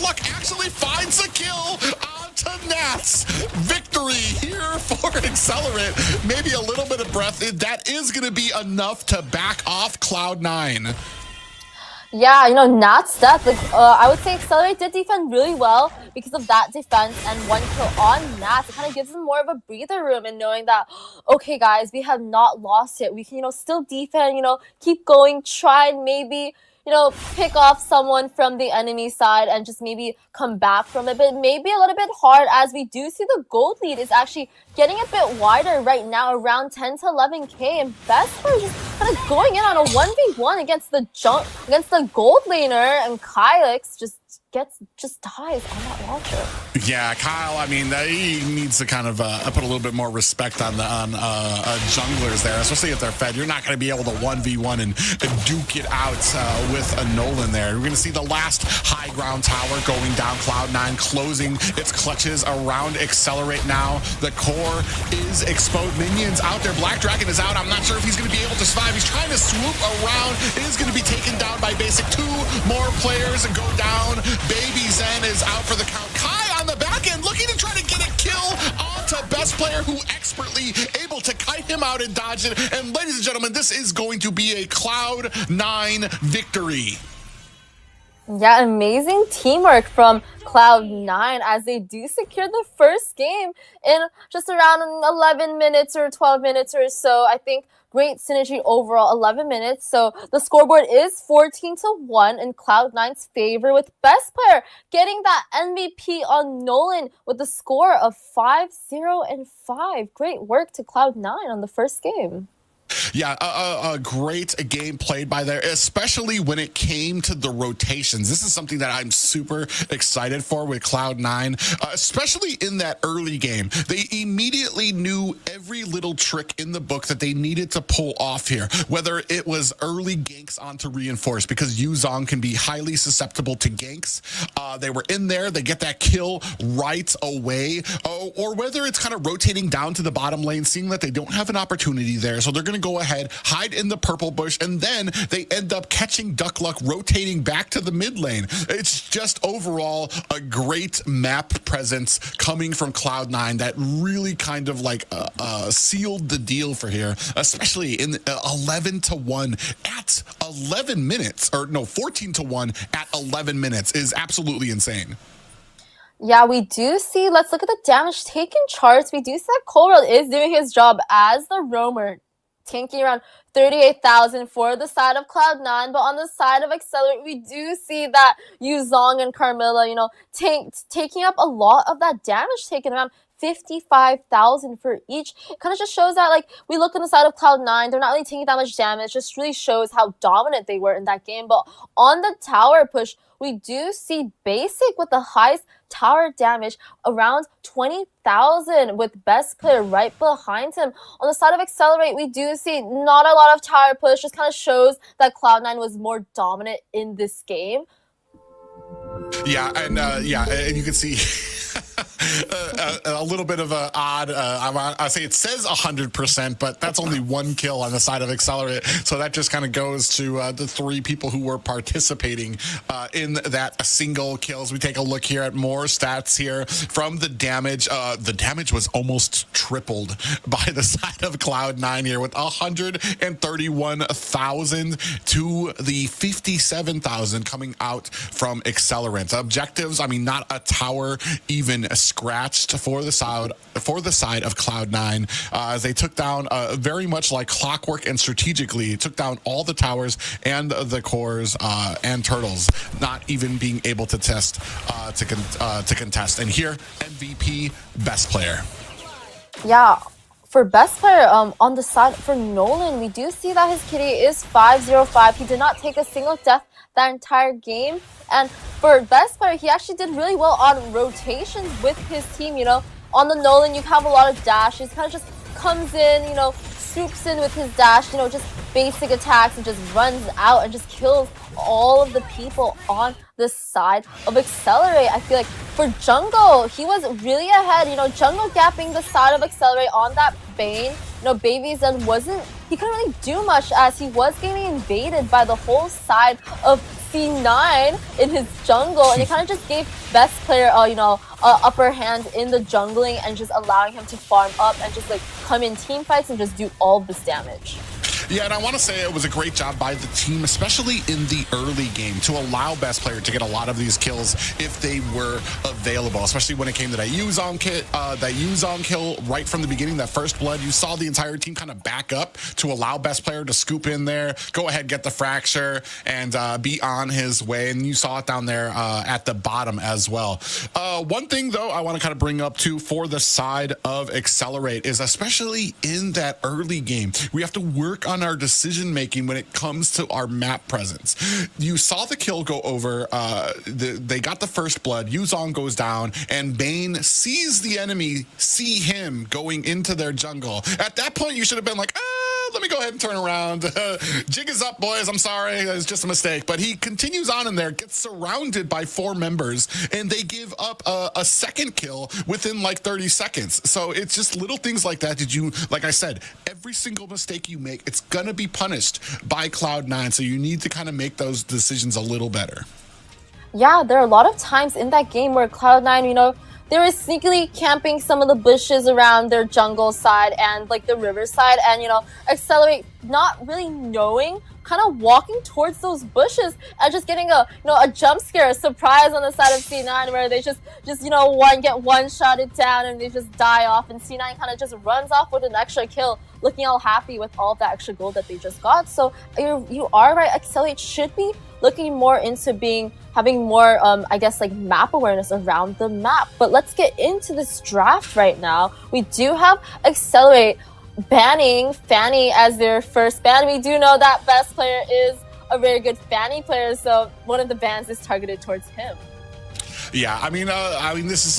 Luck actually finds a kill onto Nats. Victory here for Excellerate. Maybe a little bit of breath. That is going to be enough to back off Cloud9. Yeah, Nat's death, I would say Excellerate did defend really well because of that defense and one kill on Nats. It kind of gives them more of a breather room and knowing that, okay, guys, we have not lost it. We can, still defend, keep going, try and maybe, pick off someone from the enemy side and just maybe come back from it. But maybe a little bit hard as we do see the gold lead is actually getting a bit wider right now, around 10 to 11k. And Best Player just kind of going in on a 1v1 against the gold laner, and Kylix just dies on that launcher. Yeah, Kyle, I mean, he needs to kind of put a little bit more respect on junglers there, especially if they're fed. You're not going to be able to 1v1 and duke it out with a Nolan there. We're going to see the last high ground tower going down. Cloud9 closing its clutches around Excellerate now. The core is exposed. Minions out there. Black Dragon is out. I'm not sure if he's going to be able to survive. He's trying to swoop around. It is going to be taken down by Basic. 2 more players and go down. Baby Zen is out for the count. Kai on the back end looking to try to get a kill onto Best Player, who expertly able to kite him out and dodge it. And ladies and gentlemen, this is going to be a Cloud9 victory. Yeah, amazing teamwork from Cloud9 as they do secure the first game in just around 11 minutes or 12 minutes or so. I think great synergy overall, 11 minutes. So the scoreboard is 14-1 in Cloud9's favor, with Best Player getting that MVP on Nolan with the score of 5-0-5. Great work to Cloud9 on the first game. Yeah, a great game played by there, especially when it came to the rotations. This is something that I'm super excited for with Cloud9, especially in that early game. They immediately knew every little trick in the book that they needed to pull off here, whether it was early ganks onto reinforce, because Yuzong can be highly susceptible to ganks. They were in there, they get that kill right away, or whether it's kind of rotating down to the bottom lane, seeing that they don't have an opportunity there, so they're going to go ahead, hide in the purple bush, and then they end up catching Duck Luck rotating back to the mid lane. It's just overall a great map presence coming from Cloud9 that really kind of like sealed the deal for here, especially in 11-1 at 11 minutes, or no, 14-1 at 11 minutes is absolutely insane. Yeah, we do see, let's look at the damage taken charts. We do see that Colrell is doing his job as the roamer, tanking around 38,000 for the side of Cloud9, but on the side of Excellerate, we do see that Yuzong and Carmilla, taking up a lot of that damage taken, around 55,000 for each. It kind of just shows that, like, we look on the side of Cloud9, they're not really taking that much damage. It just really shows how dominant they were in that game. But on the tower push, we do see Basic with the highest tower damage, around 20,000, with Best Player right behind him. On the side of Excellerate, we do see not a lot of tower push. Just kind of shows that Cloud9 was more dominant in this game. Yeah, and and you can see a little bit of a odd, I say it says 100%, but that's only one kill on the side of Excellerate. So that just kind of goes to the 3 people who were participating in that single kills. We take a look here at more stats here from the damage. The damage was almost tripled by the side of Cloud9 here, with 131,000 to the 57,000 coming out from Excellerate. Objectives, I mean, not a tower even scratched for the side of Cloud9, as they took down very much like clockwork and strategically took down all the towers and the cores and turtles, not even being able to test to contest. And here, MVP, Best Player. Yeah. For Best Player, on the side for Nolan, we do see that his kitty is 5-0-5. He did not take a single death that entire game. And for Best Player, he actually did really well on rotations with his team. On the Nolan, you have a lot of dashes. Kind of just comes in, swoops in with his dash, just basic attacks, and just runs out and just kills all of the people on the side of Excellerate. I feel like for Jungle, he was really ahead. Jungle gapping the side of Excellerate on that Bane. Baby Zen he couldn't really do much as he was getting invaded by the whole side of C9 in his jungle, and it kind of just gave best player, upper hand in the jungling and just allowing him to farm up and just like come in team fights and just do all of this damage. Yeah, and I want to say it was a great job by the team, especially in the early game, to allow best player to get a lot of these kills if they were available, especially when it came to that Yuzong kill right from the beginning, that first blood. You saw the entire team kind of back up to allow best player to scoop in there, go ahead, get the fracture, and be on his way. And you saw it down there at the bottom as well. One thing, though, I want to kind of bring up, too, for the side of Excellerate is, especially in that early game, we have to work on our decision making when it comes to our map presence. You saw the kill go over, they got the first blood, Yuzong goes down, and Bane sees the enemy see him going into their jungle. At that point, you should have been like, let me go ahead and turn around. Jig is up, boys. I'm sorry. It was just a mistake. But he continues on in there, gets surrounded by 4 members, and they give up a second kill within like 30 seconds. So it's just little things like that. Like I said, every single mistake you make, it's going to be punished by Cloud9. So you need to kind of make those decisions a little better. Yeah, there are a lot of times in that game where Cloud9, they were sneakily camping some of the bushes around their jungle side and like the river side, and Excellerate not really knowing, kind of walking towards those bushes and just getting a jump scare, a surprise on the side of C9 where they just get one shotted down and they just die off, and C9 kind of just runs off with an extra kill, looking all happy with all of that extra gold that they just got. So you are right, Excellerate should be looking more into having more map awareness around the map. But let's get into this draft right now. We do have Excellerate banning Fanny as their first ban. We do know that best player is a very good Fanny player, so one of the bans is targeted towards him. Yeah, I mean, this is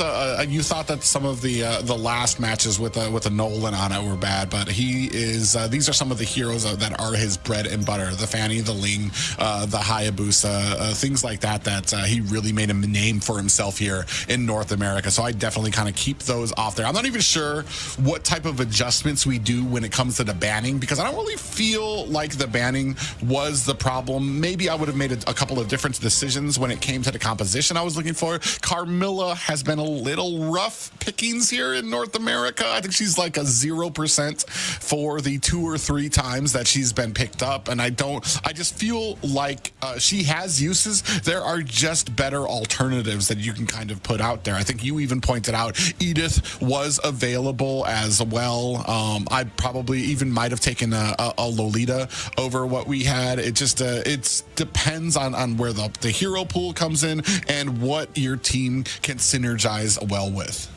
you thought that some of the last matches with a Nolan on it were bad, but he is. These are some of the heroes that are his bread and butter: the Fanny, the Ling, the Hayabusa, things like that. That he really made a name for himself here in North America. So I definitely kind of keep those off there. I'm not even sure what type of adjustments we do when it comes to the banning, because I don't really feel like the banning was the problem. Maybe I would have made a couple of different decisions when it came to the composition I was looking for. Carmilla has been a little rough pickings here in North America. I think she's like a 0% for the 2 or 3 times that she's been picked up. And I just feel like she has uses. There are just better alternatives that you can kind of put out there. I think you even pointed out Edith was available as well. I probably even might have taken a Lolita over what we had. It just, it depends on where the hero pool comes in and what your team can synergize well with.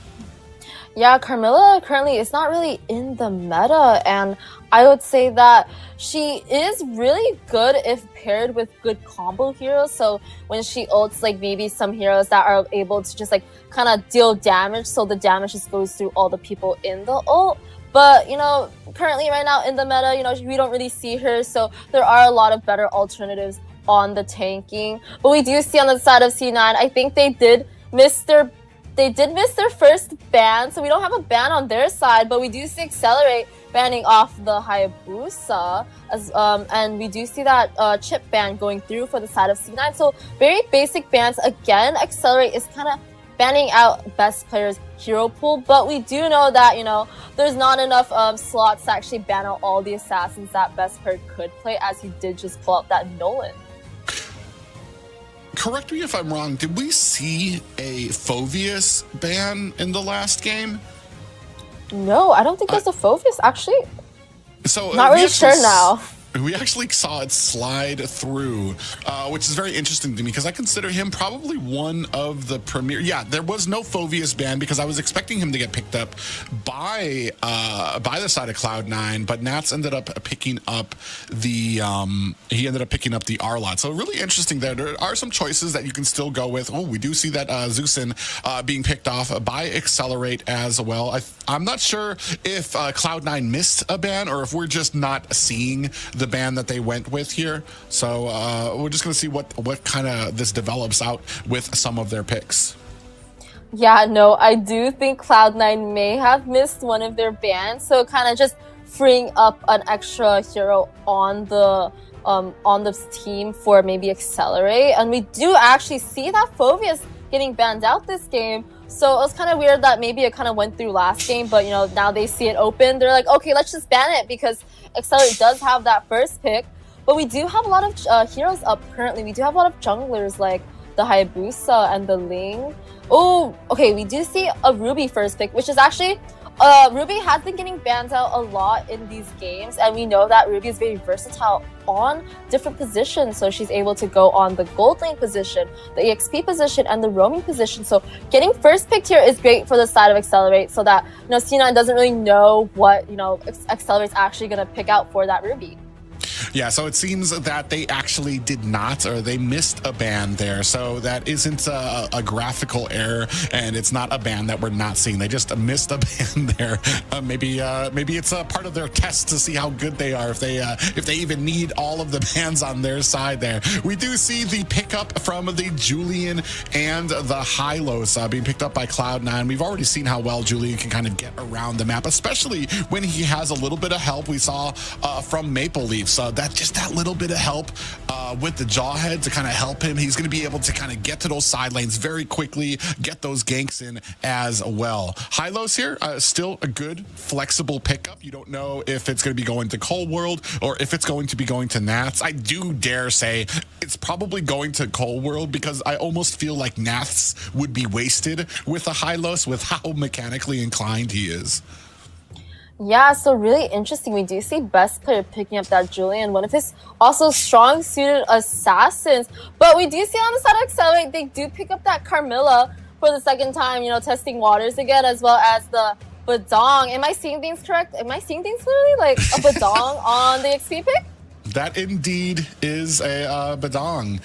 Yeah, Carmilla currently is not really in the meta, and I would say that she is really good if paired with good combo heroes. So when she ults, like maybe some heroes that are able to just like kind of deal damage, so the damage just goes through all the people in the ult. But currently right now in the meta, we don't really see her, so there are a lot of better alternatives on the tanking. But we do see on the side of C9, I think they did miss their first ban, so we don't have a ban on their side, but we do see Excellerate banning off the Hayabusa, and we do see that chip ban going through for the side of C9. So very basic bans. Again, Excellerate is kind of banning out best player's hero pool, but we do know that there's not enough slots to actually ban out all the assassins that best player could play, as he did just pull out that Nolan. Correct me if I'm wrong. Did we see a Phoveus ban in the last game? No, I don't think there's a Phoveus, actually. So not really sure now. We actually saw it slide through, which is very interesting to me because I consider him probably one of the premier. Yeah, there was no Phoveus ban because I was expecting him to get picked up by the side of Cloud9, but Nats ended up picking up the R lot. So really interesting there. There are some choices that you can still go with. Oh, we do see that Zeusin being picked off by Excellerate as well. I'm not sure if Cloud9 missed a ban or if we're just not seeing the ban that they went with here. So we're just going to see what kind of this develops out with some of their picks. Yeah, no, I do think Cloud9 may have missed one of their bans, so kind of just freeing up an extra hero on the on this team for maybe Excellerate, and we do actually see that Phoveus getting banned out this game. So it was kind of weird that maybe it kind of went through last game, but you know, now they see it open. They're like, okay, let's just ban it because Excellerate does have that first pick. But we do have a lot of heroes up currently. We do have a lot of junglers like the Hayabusa and the Ling. Oh, okay, we do see a Ruby first pick, which is actually Ruby has been getting banned out a lot in these games, and we know that Ruby is very versatile on different positions. So she's able to go on the gold lane position, the EXP position, and the roaming position. So getting first picked here is great for the side of Excellerate, so that C9 doesn't really know what Excellerate's actually gonna pick out for that Ruby. Yeah, so it seems that they actually did not, or they missed a ban there. So that isn't a graphical error, and it's not a ban that we're not seeing. They just missed a ban there. Maybe it's a part of their test to see how good they are, if they even need all of the bans on their side there. We do see the pickup from the Julian and the Hylos being picked up by Cloud9. We've already seen how well Julian can kind of get around the map, especially when he has a little bit of help. We saw from Maple Leafs. That little bit of help with the Jawhead to kind of help him. He's going to be able to kind of get to those side lanes very quickly, get those ganks in as well. Hylos here, still a good, flexible pickup. You don't know if it's going to be going to Cold World or if it's going to be going to Nats. I do dare say it's probably going to Cold World, because I almost feel like Nats would be wasted with a Hylos with how mechanically inclined he is. Yeah, so really interesting. We do see best player picking up that Julian, one of his also strong suited assassins. But we do see on the side of Excellerate, they do pick up that Carmilla for the second time, testing waters again, as well as the Badong. Am I seeing things correct? Am I seeing things clearly? Like a Badong on the XP pick? That indeed is a Badong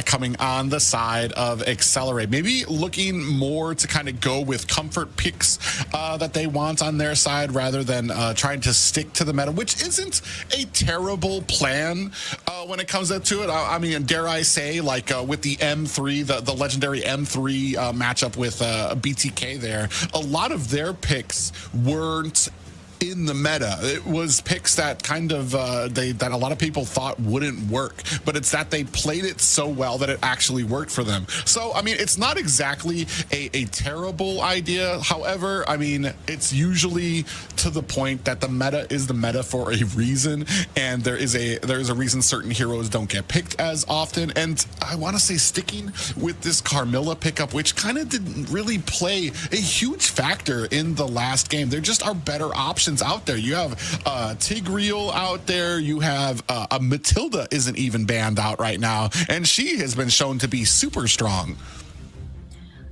coming on the side of Excellerate. Maybe looking more to kind of go with comfort picks that they want on their side, rather than trying to stick to the meta, which isn't a terrible plan when it comes to it. I mean, dare I say, like with the M3, the legendary M3 matchup with BTK there, a lot of their picks weren't in the meta. It was picks that kind of that a lot of people thought wouldn't work, but it's that they played it so well that it actually worked for them. So I mean, it's not exactly a terrible idea. However, I mean, it's usually to the point that the meta is the meta for a reason, and there is a reason certain heroes don't get picked as often. And I want to say, sticking with this Carmilla pickup, which kind of didn't really play a huge factor in the last game. There just are better options out there. You have Tigreal out there. You have a Matilda isn't even banned out right now, and she has been shown to be super strong.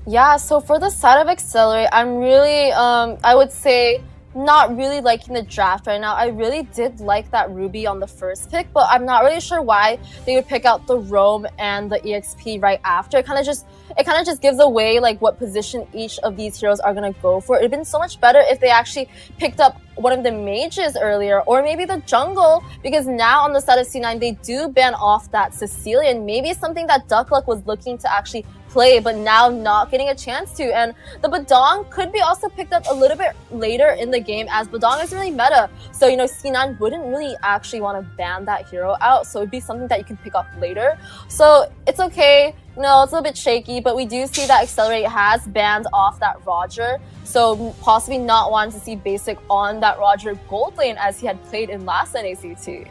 Yeah, so for the side of Excellerate, I'm really, I would say, not really liking the draft right now. I really did like that Ruby on the first pick, but I'm not really sure why they would pick out the Roam and the EXP right after. It kind of just gives away like what position each of these heroes are gonna go for. It'd been so much better if they actually picked up one of the mages earlier, or maybe the jungle, because now on the side of C9 they do ban off that Sicilian. Maybe it's something that Duckluck was looking to actually play, but now not getting a chance to. And the Badong could be also picked up a little bit later in the game, as Badong is really meta. So, C9 wouldn't really actually want to ban that hero out. So it'd be something that you can pick up later. So it's okay. It's a little bit shaky, but we do see that Excellerate has banned off that Roger. So possibly not wanting to see Basic on that Roger gold lane as he had played in last NACT.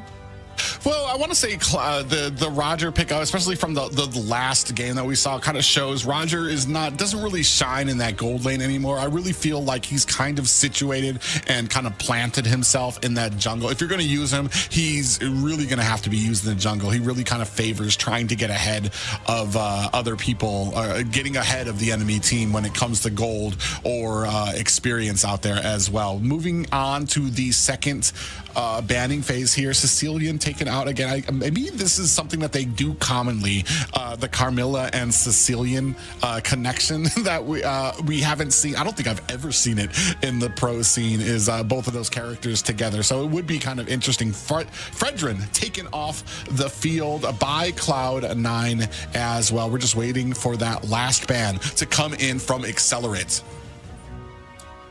Well, I want to say the Roger pickup, especially from the last game that we saw, kind of shows Roger doesn't really shine in that gold lane anymore. I really feel like he's kind of situated and kind of planted himself in that jungle. If you're going to use him, he's really going to have to be used in the jungle. He really kind of favors trying to get ahead of other people, getting ahead of the enemy team when it comes to gold or experience out there as well. Moving on to the second banning phase here, Sicilian taken out again. Maybe this is something that they do commonly, the Carmilla and Sicilian connection that we haven't seen. I don't think I've ever seen it in the pro scene, is both of those characters together. So it would be kind of interesting. Fredrin taken off the field by Cloud9 as well. We're just waiting for that last ban to come in from Excellerate.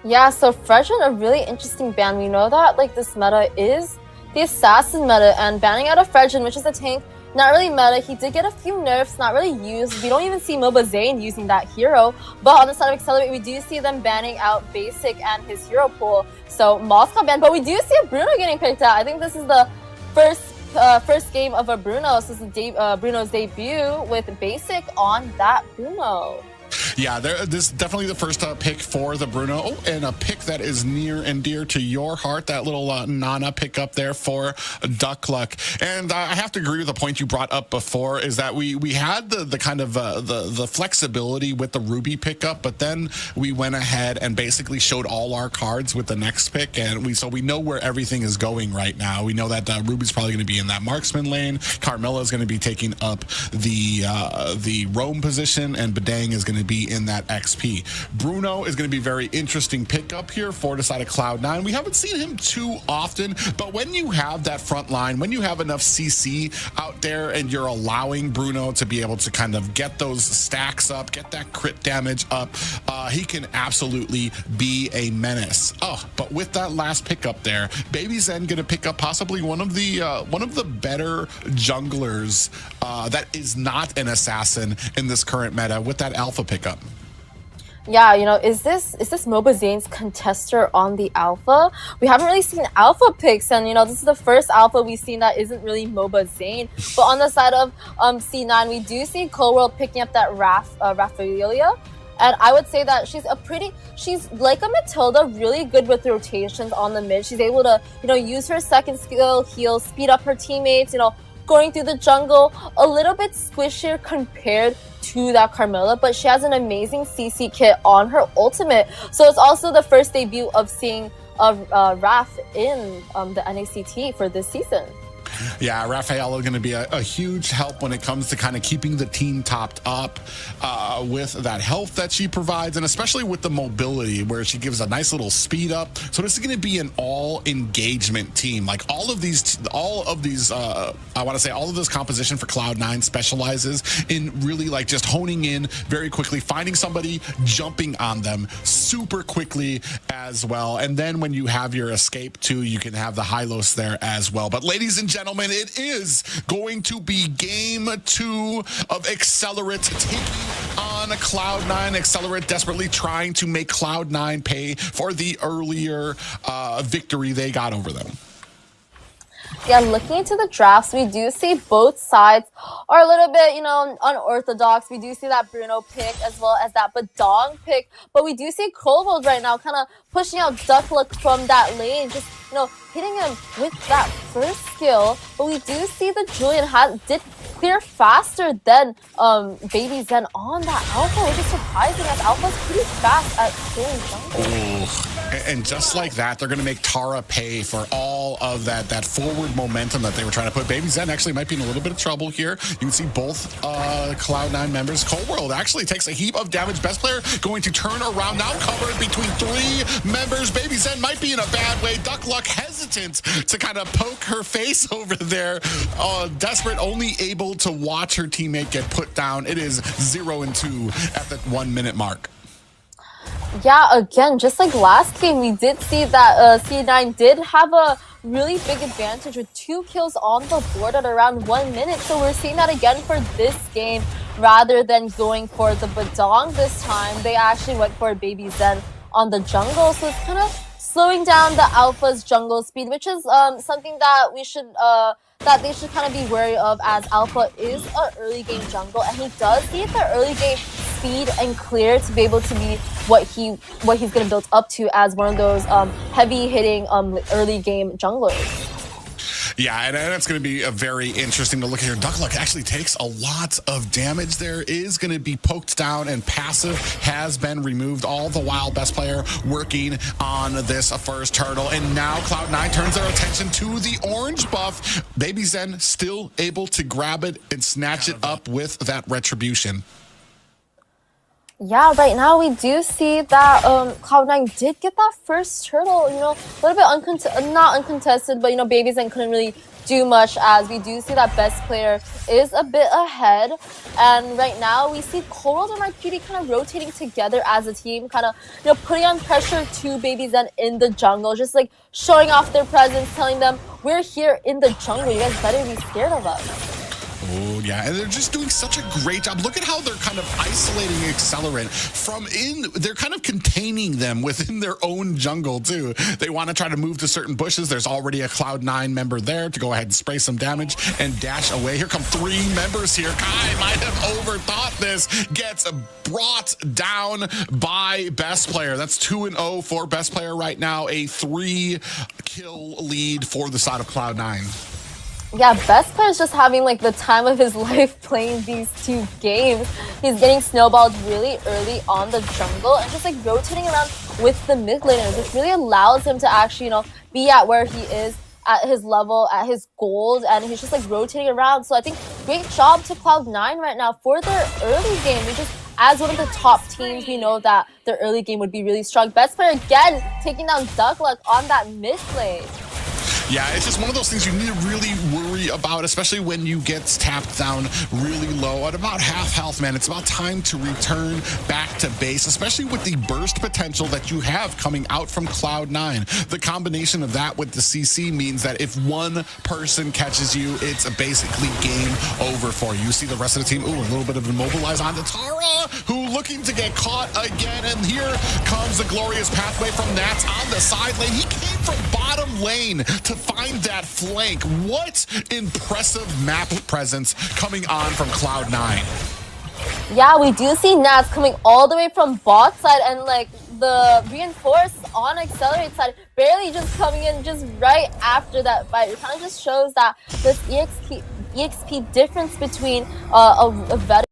Yeah, so Fredrin, a really interesting ban. We know that like this meta is the assassin meta and banning out of Fredgen, which is a tank. Not really meta. He did get a few nerfs, not really used. We don't even see Moba Zane using that hero. But on the side of Accelerate, we do see them banning out Basic and his hero pool. So Moss got banned, but we do see a Bruno getting picked out. I think this is the first game of a Bruno. So this is Bruno's debut with Basic on that Bruno. Yeah, this is definitely the first pick for the Bruno. Oh, and a pick that is near and dear to your heart, that little Nana pick up there for Duck Luck. And I have to agree with the point you brought up before, is that we had the kind of the flexibility with the Ruby pickup, but then we went ahead and basically showed all our cards with the next pick, and we know where everything is going right now. We know that Ruby's probably going to be in that marksman lane, Carmella is going to be taking up the roam position, and Badang is going to be in that XP. Bruno is going to be very interesting pickup here for the side of Cloud9. We haven't seen him too often, but when you have that front line, when you have enough CC out there and you're allowing Bruno to be able to kind of get those stacks up, get that crit damage up, he can absolutely be a menace. Oh, but with that last pickup there, Baby Zen going to pick up possibly one of the better junglers that is not an assassin in this current meta with that alpha pickup. Yeah, is this Moba Zane's contester on the alpha? We haven't really seen alpha picks, and this is the first alpha we've seen that isn't really Moba Zane. But on the side of C9, we do see Cold World picking up that Raphaelia. And I would say that she's like a Matilda, really good with rotations on the mid. She's able to, use her second skill, heal, speed up her teammates, going through the jungle, a little bit squishier compared to that Carmilla, but she has an amazing CC kit on her ultimate. So it's also the first debut of seeing Raph in the NACT for this season. Yeah, Raphael is going to be a huge help when it comes to kind of keeping the team topped up with that health that she provides, and especially with the mobility where she gives a nice little speed up. So this is going to be an all engagement team. Like all of this composition for Cloud9 specializes in really like just honing in very quickly, finding somebody, jumping on them super quickly as well. And then when you have your escape too, you can have the Hylos there as well. But ladies and gentlemen, it is going to be game 2 of Excellerate taking on Cloud9. Excellerate desperately trying to make Cloud9 pay for the earlier victory they got over them. Yeah, looking into the drafts, we do see both sides are a little bit, unorthodox. We do see that Bruno pick as well as that Badong pick, but we do see Coldwell right now kind of pushing out Duck Luck from that lane, just, hitting him with that first skill. But we do see that Julian did clear faster than Baby Zen on that Alpha, which is surprising as Alpha's pretty fast at killing jungle. And just like that, they're going to make Tara pay for all of that forward momentum that they were trying to put. Baby Zen actually might be in a little bit of trouble here. You can see both Cloud9 members. Cold World actually takes a heap of damage. Best player going to turn around, now covered between 3 members. Baby Zen might be in a bad way. Duck Luck hesitant to kind of poke her face over there. Desperate, only able to watch her teammate get put down. It is 0-2 at the 1 minute mark. Yeah, again, just like last game, we did see that C9 did have a really big advantage with 2 kills on the board at around 1 minute. So we're seeing that again for this game. Rather than going for the Badong this time, they actually went for Baby Zen on the jungle. So it's kind of slowing down the Alpha's jungle speed, which is something that we should that they should kind of be wary of, as Alpha is an early game jungle, and he does need the early game speed and clear to be able to be what he's going to build up to as one of those heavy hitting early game junglers. Yeah, and that's going to be a very interesting to look at here. Duck Luck actually takes a lot of damage there, is going to be poked down, and passive has been removed. All the while, best player working on this first turtle. And now Cloud9 turns their attention to the orange buff. Baby Zen still able to grab it and snatch it up with that retribution. Yeah, right now we do see that Cloud9 did get that first turtle, a little bit not uncontested, but Baby Zen couldn't really do much, as we do see that best player is a bit ahead. And right now we see Coral and Marcuti kind of rotating together as a team, kind of putting on pressure to Baby Zen in the jungle, just like showing off their presence, telling them we're here in the jungle, you guys better be scared of us. Oh, yeah, and they're just doing such a great job. Look at how they're kind of isolating Excellerate from they're kind of containing them within their own jungle, too. They want to try to move to certain bushes. There's already a Cloud9 member there to go ahead and spray some damage and dash away. Here come 3 members here. Kai might have overthought this. Gets brought down by Best Player. That's 2-0 for Best Player right now. A 3-kill lead for the side of Cloud9. Yeah, Best Player is just having like the time of his life playing these 2 games. He's getting snowballed really early on the jungle and just like rotating around with the mid laners, which really allows him to actually, be at where he is at his level, at his gold, and he's just like rotating around. So I think great job to Cloud9 right now for their early game. We just, as one of the top teams, we know that their early game would be really strong. Best Player again taking down Duckluck on that mid lane. Yeah, it's just one of those things you need to really worry about, especially when you get tapped down really low at about half health, man. It's about time to return back to base, especially with the burst potential that you have coming out from Cloud9. The combination of that with the CC means that if one person catches you, it's basically game over for you. You see the rest of the team, ooh, a little bit of immobilize onto Tara, who looking to get caught again. And here comes the glorious pathway from Nats on the side lane. He came from bottom lane to find that flank. What impressive map presence coming on from Cloud9. Yeah, we do see Nats coming all the way from bot side, and like the reinforce on Excellerate side barely just coming in just right after that fight. It kind of just shows that this EXP difference between a veteran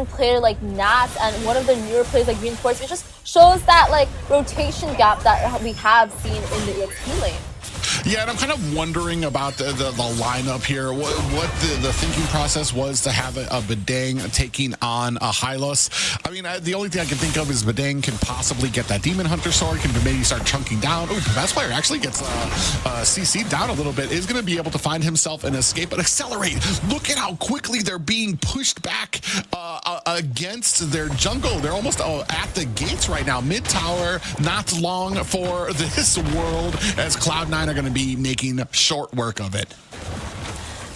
player like Nats and one of the newer players like Reinforce. It just shows that like rotation gap that we have seen in the EXP lane. Yeah, and I'm kind of wondering about the lineup here. What the thinking process was to have a Bedang taking on a Hylos. I mean, the only thing I can think of is Bedang can possibly get that Demon Hunter sword, can maybe start chunking down. Oh, Best Player actually gets CC'd down a little bit, is going to be able to find himself an escape. But Excellerate, look at how quickly they're being pushed back against their jungle. They're almost at the gates right now. Mid tower, not long for this world, as Cloud9 are going to be making short work of it.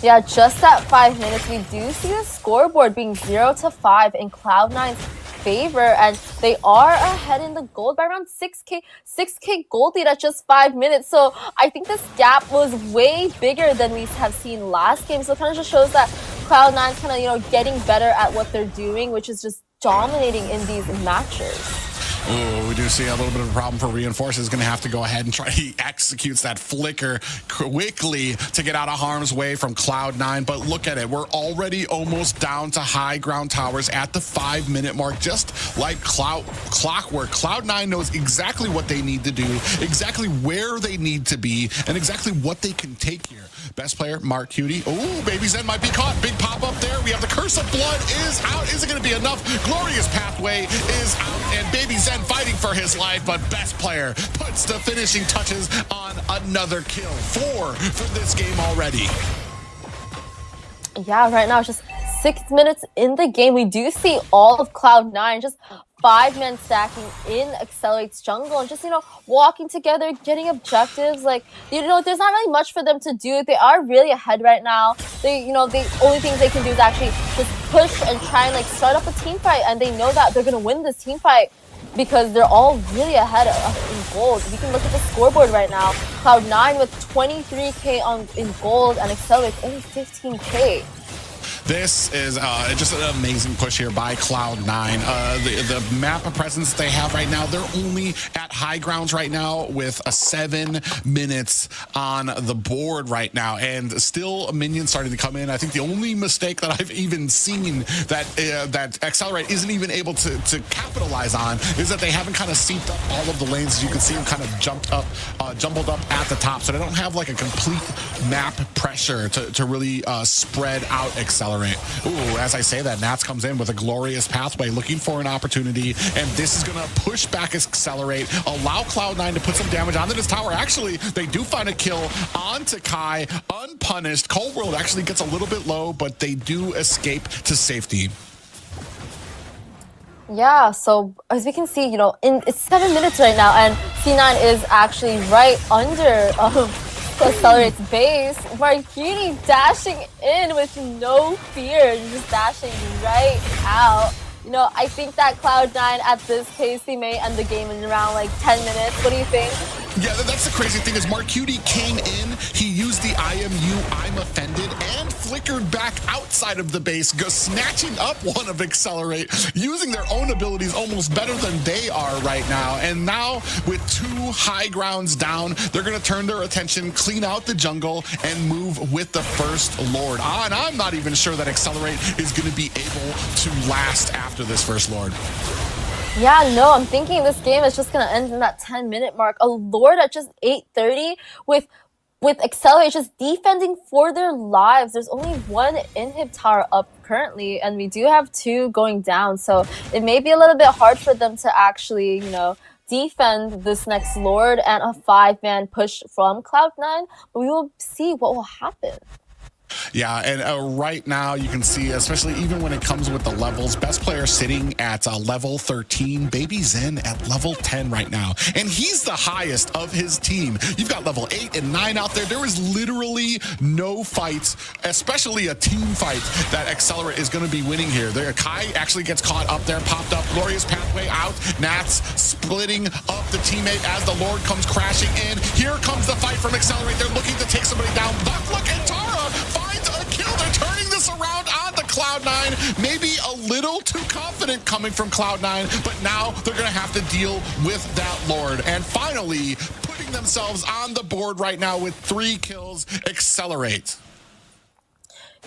Yeah, just at 5 minutes, we do see the scoreboard being 0-5 in Cloud9's favor, and they are ahead in the gold by around 6k gold lead at just 5 minutes. So I think this gap was way bigger than we have seen last game. So it kind of just shows that Cloud9's kind of getting better at what they're doing, which is just dominating in these matches. Ooh, we do see a little bit of a problem for Reinforce. Is going to have to go ahead and try. He executes that flicker quickly to get out of harm's way from Cloud9. But look at it. We're already almost down to high ground towers at the 5-minute mark. Just like clockwork, Cloud9 knows exactly what they need to do, exactly where they need to be, and exactly what they can take here. Best Player, Mark Cutie. Oh, Baby Zen might be caught. Big pop up there. We have the Curse of Blood is out. Is it going to be enough? Glorious Pathway is out, and Baby Zen fighting for his life, but Best Player puts the finishing touches on another kill. 4 for this game already. Yeah, right now it's just 6 minutes in the game. We do see all of Cloud9 just 5-man stacking in Accelerate's jungle and just, walking together, getting objectives. Like, there's not really much for them to do. They are really ahead right now. They, the only things they can do is actually just push and try and, start up a team fight. And they know that they're going to win this team fight because they're all really ahead in gold. We can look at the scoreboard right now. Cloud9 with 23k in gold and Accelerate only 15k. This is just an amazing push here by Cloud9. The map of presence they have right now, they're only at high grounds right now with 7 minutes on the board right now, and still minions starting to come in. I think the only mistake that I've even seen that Excellerate isn't even able to capitalize on is that they haven't kind of seeped up all of the lanes. As you can see them kind of jumbled up at the top, so they don't have like a complete map pressure to really spread out Excellerate. Accelerate. Ooh, as I say that, Nats comes in with a glorious pathway, looking for an opportunity, and this is going to push back Accelerate, allow Cloud9 to put some damage onto this tower. Actually, they do find a kill onto Kai, unpunished. Cold World actually gets a little bit low, but they do escape to safety. Yeah, so as we can see, you know, it's 7 minutes right now, and C9 is actually right under Accelerate's base. Marquini dashing in with no fear, just dashing right out. You know, I think that Cloud9 at this pace, they may end the game in around like 10 minutes. What do you think? Yeah, that's the crazy thing is Marcuti came in, he used the I'm offended, and flickered back outside of the base, snatching up one of Accelerate, using their own abilities almost better than they are right now. And now with 2 high grounds down, they're going to turn their attention, clean out the jungle, and move with the first Lord. And I'm not even sure that Accelerate is going to be able to last after this first Lord. Yeah, no, I'm thinking this game is just going to end in that 10-minute mark. A Lord at just 8:30 with Excellerate just defending for their lives. There's only 1 inhib tower up currently, and we do have 2 going down. So it may be a little bit hard for them to actually, you know, defend this next Lord and a 5-man push from Cloud9. But we will see what will happen. Yeah, and right now you can see, especially even when it comes with the levels, best player sitting at level 13, Baby Zen at level 10 right now. And he's the highest of his team. You've got level 8 and 9 out there. There is literally no fights, especially a team fight, that Accelerate is going to be winning here. Kai actually gets caught up there, popped up, glorious pathway out. Nats splitting up the teammate as the Lord comes crashing in. Here comes the fight from Accelerate. They're looking to take somebody down. Look, and Tara finds a kill. They're turning this around on the Cloud9. Maybe a little too confident coming from Cloud9, but now they're going to have to deal with that Lord. And finally, putting themselves on the board right now with 3 kills, Accelerate.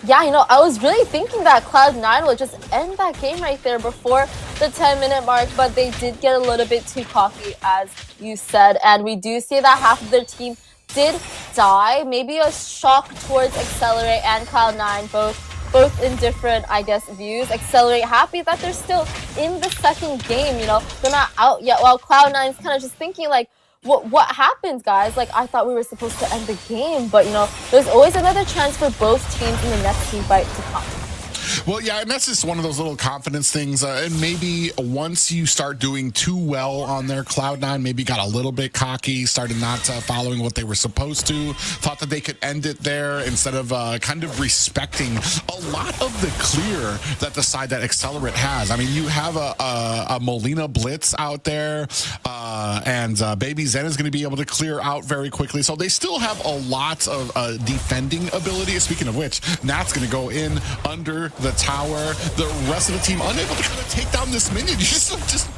Yeah, you know, I was really thinking that Cloud9 would just end that game right there before the 10-minute mark, but they did get a little bit too cocky, as you said, and we do see that half of their team did die. Maybe a shock towards Excellerate and Cloud9, both in different, I guess, views. Excellerate happy that they're still in the second game, you know, they're not out yet, while Cloud9's kind of just thinking like, what happens, guys? Like, I thought we were supposed to end the game, but, you know, there's always another chance for both teams in the next team fight to come. Well, yeah, and that's just one of those little confidence things. And maybe once you start doing too well on their Cloud9, maybe got a little bit cocky, started not following what they were supposed to, thought that they could end it there instead of kind of respecting a lot of the clear that the side that Accelerate has. I mean, you have a Molina Blitz out there, and Baby Zen is going to be able to clear out very quickly. So they still have a lot of defending ability. Speaking of which, Nat's going to go in under the tower. The rest of the team unable to kind of take down this minion. You just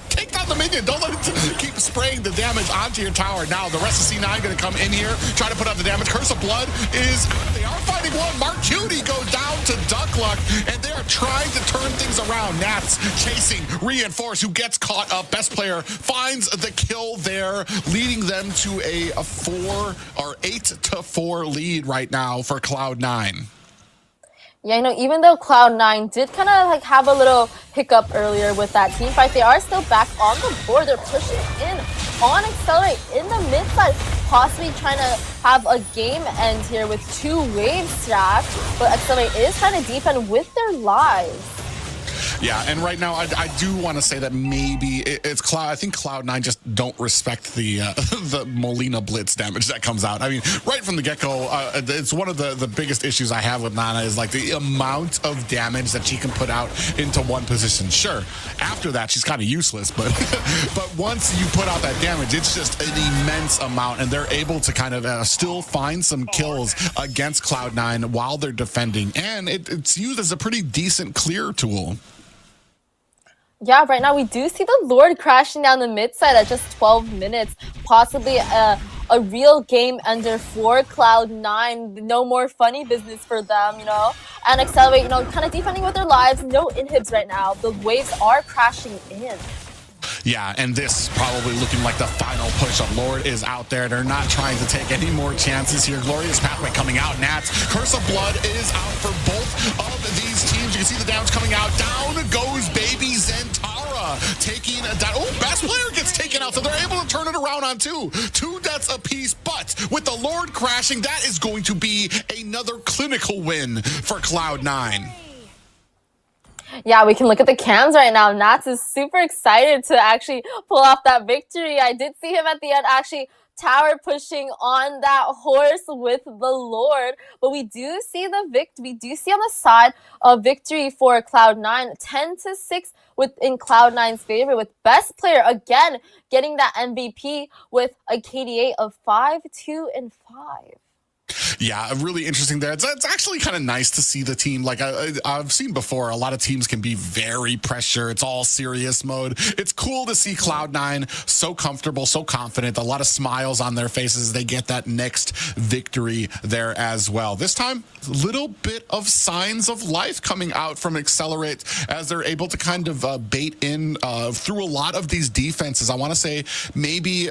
take down the minion. Don't let it keep spraying the damage onto your tower. Now the rest of C9 going to come in here, try to put out the damage. Curse of Blood is good. They are fighting one. Mark Cutie go down to Duck Luck, and they are trying to turn things around. Nats chasing Reinforce, who gets caught up. Best player finds the kill there, leading them to a 8-4 lead right now for Cloud9. Yeah, you know, even though Cloud9 did kind of like have a little hiccup earlier with that team fight, they are still back on the board. They're pushing in on Excellerate in the mid side, possibly trying to have a game end here with 2 waves stacked, but Excellerate is trying to defend with their lives. Yeah, and right now I do want to say that maybe it's Cloud. I think Cloud9 just don't respect the the Molina Blitz damage that comes out. I mean, right from the get-go, it's one of the biggest issues I have with Nana is like the amount of damage that she can put out into one position. Sure, after that she's kind of useless, but but once you put out that damage, it's just an immense amount, and they're able to kind of still find some kills against Cloud9 while they're defending, and it's used as a pretty decent clear tool. Yeah, right now we do see the Lord crashing down the mid side at just 12 minutes. Possibly a real game ender for Cloud9. No more funny business for them, you know. And Accelerate, you know, kind of defending with their lives. No inhibs right now. The waves are crashing in. Yeah, and this probably looking like the final push-up. Lord is out there. They're not trying to take any more chances here. Glorious Pathway coming out. Nats, Curse of Blood is out for both of these teams. You can see the damage coming out. Down goes baby Zentara, taking a down. Oh, best player gets taken out, so they're able to turn it around on two deaths apiece. But with the Lord crashing, that is going to be another clinical win for Cloud9. Yeah, we can look at the cams right now. Nats is super excited to actually pull off that victory. I did see him at the end actually tower pushing on that horse with the Lord, but we do see the we do see on the side of victory for Cloud9, 10-6 in Cloud9's favor, with best player again getting that MVP with a KDA of 5-2-5. Yeah, really interesting there. It's actually kind of nice to see the team. Like I've seen before, a lot of teams can be very pressure. It's all serious mode. It's cool to see Cloud9 so comfortable, so confident. A lot of smiles on their faces. They get that next victory there as well. This time, a little bit of signs of life coming out from Excellerate as they're able to kind of bait in through a lot of these defenses. I want to say maybe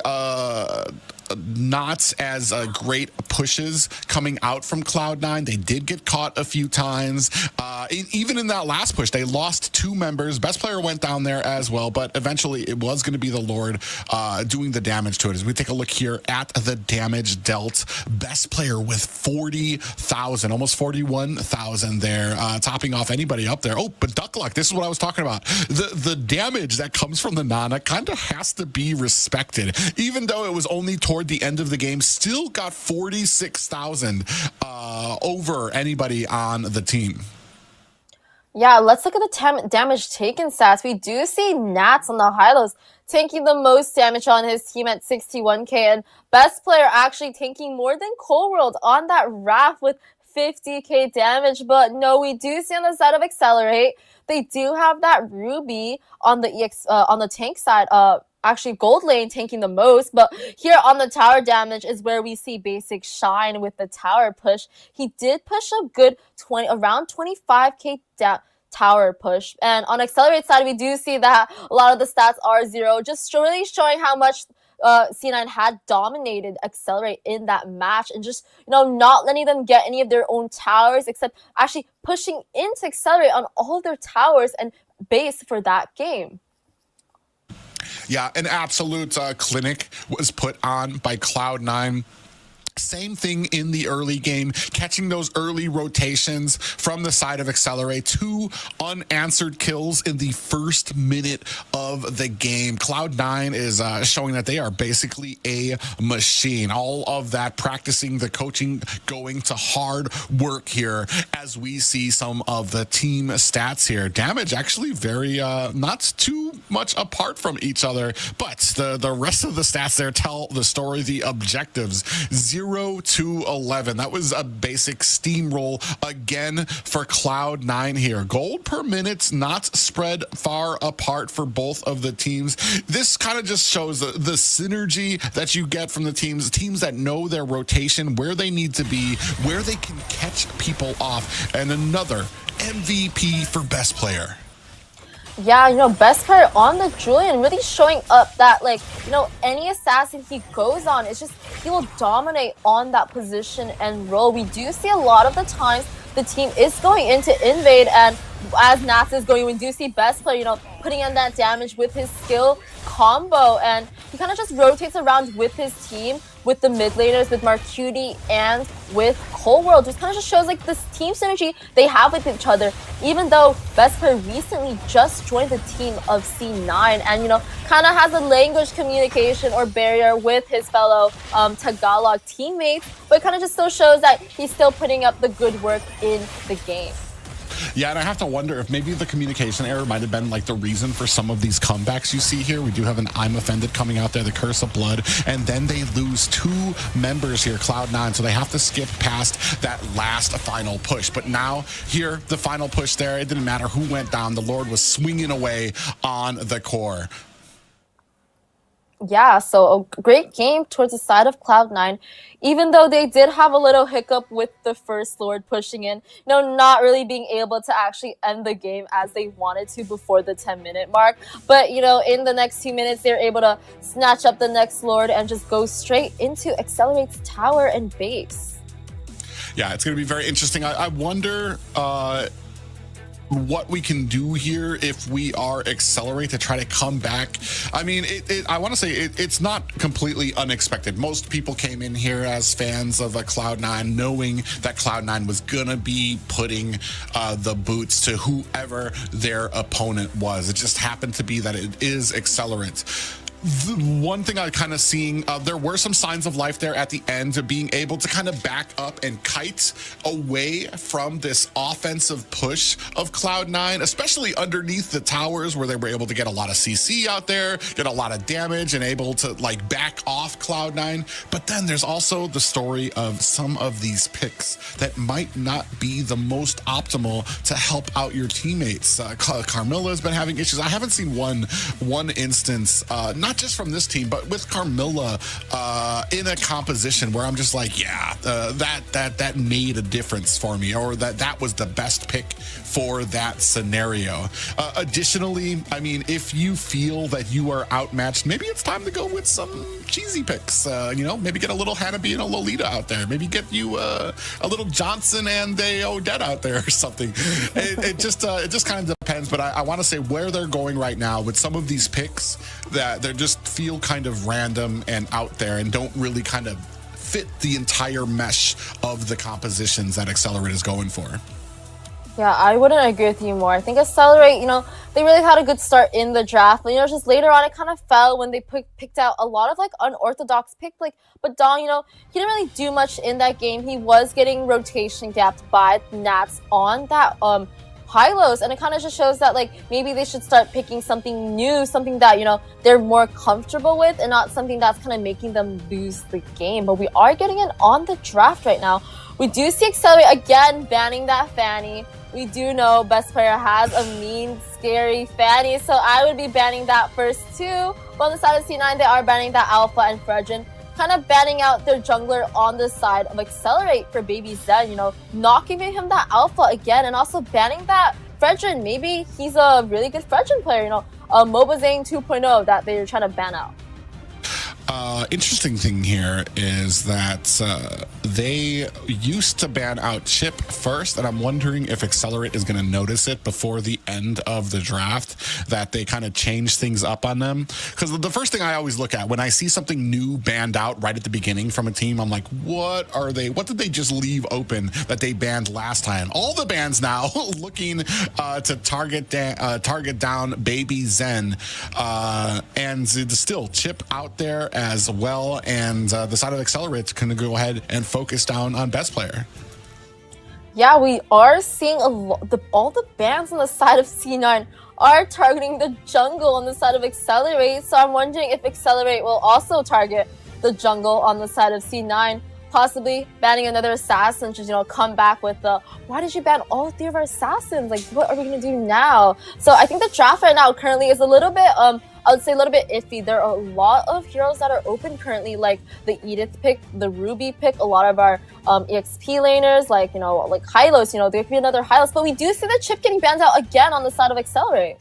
not as great pushes coming out from Cloud9. They did get caught a few times. Even in that last push, they lost 2 members. Best player went down there as well, but eventually it was going to be the Lord doing the damage to it. As we take a look here at the damage dealt, best player with 40,000, almost 41,000 there, topping off anybody up there. Oh, but Duck Luck, this is what I was talking about. The damage that comes from the Nana kind of has to be respected. Even though it was only toward the end of the game, still got 46,000 over anybody on the team. Yeah, let's look at the damage taken stats. We do see Nats on the high-lows taking the most damage on his team at 61k, and best player actually taking more than Cold World on that Wrath with 50k damage. But no, we do see on the side of Excellerate, they do have that Ruby on the tank side. Actually, Gold Lane tanking the most, but here on the tower damage is where we see Basic shine with the tower push. He did push a good around 25k tower push, and on Accelerate side, we do see that a lot of the stats are 0, just really showing how much C9 had dominated Accelerate in that match, and just not letting them get any of their own towers, except actually pushing into Accelerate on all of their towers and base for that game. Yeah, an absolute clinic was put on by Cloud9. Same thing in the early game, catching those early rotations from the side of Excellerate. 2 unanswered kills in the first minute of the game. Cloud9 is showing that they are basically a machine. All of that practicing, the coaching, going to hard work here as we see some of the team stats here. Damage actually very not too much apart from each other, but the rest of the stats there tell the story. The objectives, 0-11. That was a basic steamroll again for Cloud9 here. Gold per minute, not spread far apart for both of the teams. This kind of just shows the synergy that you get from the teams that know their rotation, where they need to be, where they can catch people off, and another MVP for best player. Yeah, best player on the Julian, really showing up that, any assassin he goes on, it's just he will dominate on that position and role. We do see a lot of the times the team is going into invade, and as Nats is going, we do see best player, putting in that damage with his skill combo, and he kind of just rotates around with his team, with the mid laners, with Marcuti and with Cold World. Just kind of just shows this team synergy they have with each other, even though best player recently just joined the team of C9 and kind of has a language communication or barrier with his fellow Tagalog teammates, but kind of just still shows that he's still putting up the good work in the game. Yeah, and I have to wonder if maybe the communication error might have been the reason for some of these comebacks you see here. We do have an I'm Offended coming out there, the Curse of Blood, and then they lose 2 members here, Cloud9, so they have to skip past that last final push. But now, here, the final push there, it didn't matter who went down. The Lord was swinging away on the core. Yeah, so a great game towards the side of Cloud9, even though they did have a little hiccup with the first Lord pushing in, not really being able to actually end the game as they wanted to before the 10-minute mark. But, in the next 2 minutes, they're able to snatch up the next Lord and just go straight into Accelerate's tower and base. Yeah, it's going to be very interesting. I wonder what we can do here if we are Excellerate to try to come back. I mean, I want to say it's not completely unexpected. Most people came in here as fans of Cloud9, knowing that Cloud9 was gonna be putting the boots to whoever their opponent was. It just happened to be that it is Accelerate. The one thing I kind of seeing, there were some signs of life there at the end of being able to kind of back up and kite away from this offensive push of Cloud9, especially underneath the towers where they were able to get a lot of CC out there, get a lot of damage and able to like back off Cloud9. But then there's also the story of some of these picks that might not be the most optimal to help out your teammates. Carmilla has been having issues. I haven't seen one instance, not just from this team, but with Carmilla in a composition where I'm just like, yeah, that made a difference for me, or that was the best pick for that scenario. Additionally, I mean, if you feel that you are outmatched, maybe it's time to go with some cheesy picks. Maybe get a little Hanabi and a Lolita out there. Maybe get you a little Johnson and a Odette out there or something. It just kind of depends. But I want to say where they're going right now with some of these picks, that they're just feel kind of random and out there and don't really kind of fit the entire mesh of the compositions that Excellerate is going for. Yeah, I wouldn't agree with you more. I think Accelerate, they really had a good start in the draft. But, just later on, it kind of fell when they picked out a lot of, unorthodox picks. But Dong, he didn't really do much in that game. He was getting rotation gapped by Nats on that Hylos, and it kind of just shows that, maybe they should start picking something new, something that, they're more comfortable with, and not something that's kind of making them lose the game. But we are getting it on the draft right now. We do see Excellerate again banning that Fanny. We do know best player has a mean, scary Fanny, so I would be banning that first too. But on the side of C9, they are banning that Alpha and Fredrin, kind of banning out their jungler on the side of Excellerate for Baby Zen, not giving him that Alpha again, and also banning that Fredrin. Maybe he's a really good Fredrin player, Mobazane 2.0 that they're trying to ban out. Interesting thing here is that they used to ban out Chip first, and I'm wondering if Excellerate is going to notice it before the end of the draft, that they kind of change things up on them. Because the first thing I always look at when I see something new banned out right at the beginning from a team, I'm like, what did they just leave open that they banned last time? All the bans now looking to target down Baby Zen, and still Chip out there as well, and the side of Accelerate can go ahead and focus down on best player. Yeah, we are seeing all the bans on the side of C9 are targeting the jungle on the side of Excellerate, so I'm wondering if Excellerate will also target the jungle on the side of C9, possibly banning another assassin, just come back with the, why did you ban all 3 of our assassins? What are we gonna do now? So I think the draft right now currently is a little bit I would say a little bit iffy. There are a lot of heroes that are open currently, like the Edith pick, the Ruby pick, a lot of our EXP laners, like Hylos, there could be another Hylos, but we do see the Chip getting banned out again on the side of Excellerate.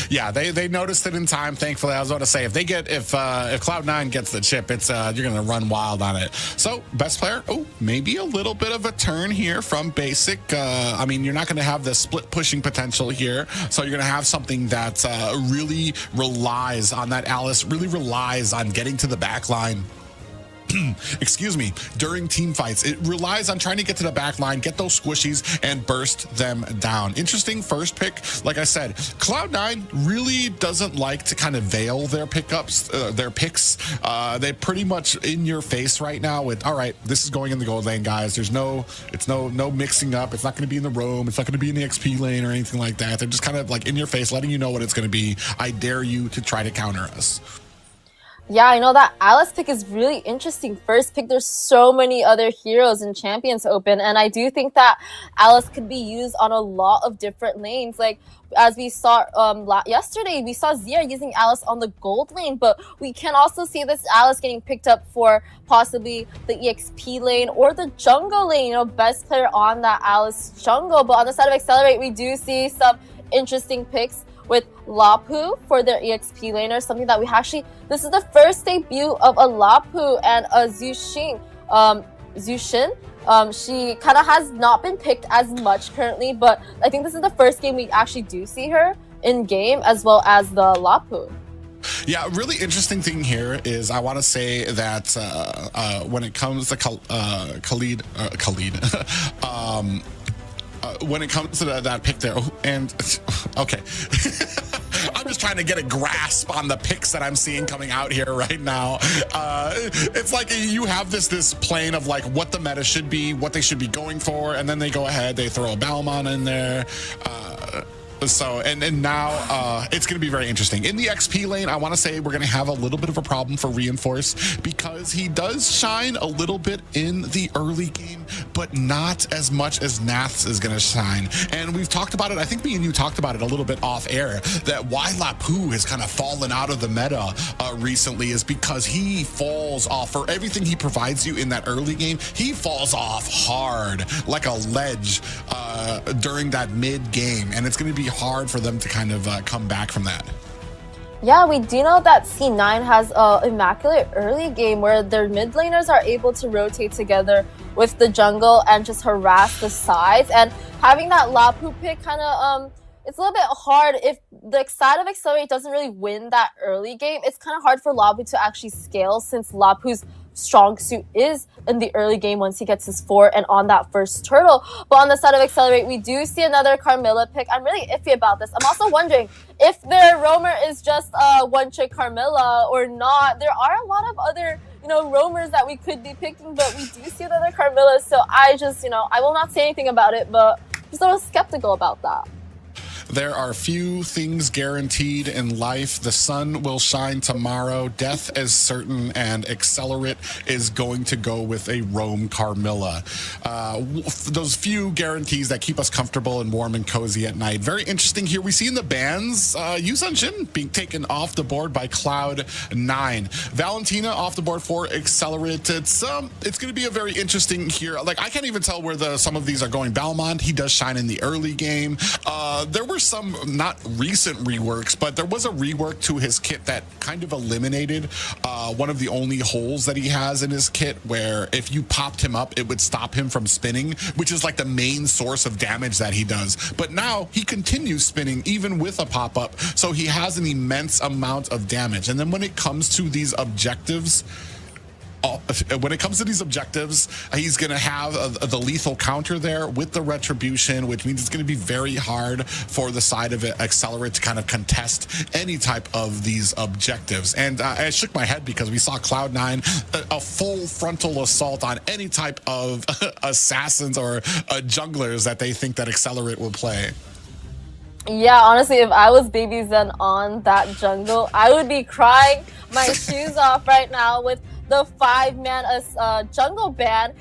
Yeah, they noticed it in time, thankfully. I was about to say, if Cloud9 gets the Chip, it's you're gonna run wild on it. So best player, maybe a little bit of a turn here from basic. I mean, you're not gonna have the split pushing potential here, so you're gonna have something that really relies on that Alice, really relies on getting to the back line. Excuse me, during team fights. It relies on trying to get to the back line, get those squishies, and burst them down. Interesting first pick. Like I said, Cloud9 really doesn't like to kind of veil their picks. They pretty much in your face right now with, all right, this is going in the gold lane, guys. There's no mixing up. It's not going to be in the roam. It's not going to be in the XP lane or anything like that. They're just kind of in your face, letting you know what it's going to be. I dare you to try to counter us. Yeah, I know that Alice pick is really interesting. First pick, there's so many other heroes in Champions Open, and I do think that Alice could be used on a lot of different lanes. Like, as we saw yesterday, we saw Zia using Alice on the gold lane, but we can also see this Alice getting picked up for possibly the EXP lane or the jungle lane, you know, best player on that Alice jungle. But on the side of Excellerate, we do see some interesting picks with Lapu for their EXP laner, something that we actually, this is the first debut of a Lapu and a Zushin. She kind of has not been picked as much currently, but I think this is the first game we actually do see her in game, as well as the Lapu. Yeah, really interesting thing here is I want to say that when it comes to Khalid, when it comes to that pick there, and okay. I'm just trying to get a grasp on the picks that I'm seeing coming out here right now. It's like you have this plane of like what the meta should be, what they should be going for, and then they go ahead, they throw a Balmon in there. So, and now it's going to be very interesting. In the XP lane, I want to say we're going to have a little bit of a problem for Reinforce because he does shine a little bit in the early game, but not as much as Naths is going to shine. And we've talked about it, I think me and you talked about it a little bit off air, that why Lapu has kind of fallen out of the meta recently is because he falls off. For everything he provides you in that early game, he falls off hard, like a ledge during that mid game. And it's going to be hard for them to kind of come back from that. Yeah, we do know that C9 has an immaculate early game where their mid laners are able to rotate together with the jungle and just harass the sides. And having that Lapu pick kind of, it's a little bit hard if the side of Excellerate doesn't really win that early game. It's kind of hard for Lapu to actually scale since Lapu's strong suit is in the early game once he gets his 4 and on that first turtle. But on the side of Excellerate, we do see another Carmilla pick. I'm really iffy about this. I'm also wondering if their roamer is just a one-trick Carmilla or not. There are a lot of other, you know, roamers that we could be picking, but we do see another Carmilla. So I just, you know, I will not say anything about it, but just a little skeptical about that. There are few things guaranteed in life. The sun will shine tomorrow. Death is certain, and Excellerate is going to go with a roam Carmilla. Those few guarantees that keep us comfortable and warm and cozy at night. Very interesting here. We see in the bans, Yusun Jin being taken off the board by Cloud9. Valentina off the board for Excellerate. It's going to be a very interesting here. Like, I can't even tell where some of these are going. Balmond, he does shine in the early game. There were some not recent reworks, but there was a rework to his kit that kind of eliminated one of the only holes that he has in his kit, where if you popped him up, it would stop him from spinning, which is like the main source of damage that he does. But now he continues spinning even with a pop-up, so he has an immense amount of damage. And then when it comes to these objectives, he's going to have the lethal counter there with the retribution, which means it's going to be very hard for the side of Excellerate to kind of contest any type of these objectives. And I shook my head because we saw Cloud9 a full frontal assault on any type of assassins or junglers that they think that Excellerate will play. Yeah, honestly, if I was Baby Zen on that jungle, I would be crying my shoes off right now with the 5-man jungle ban.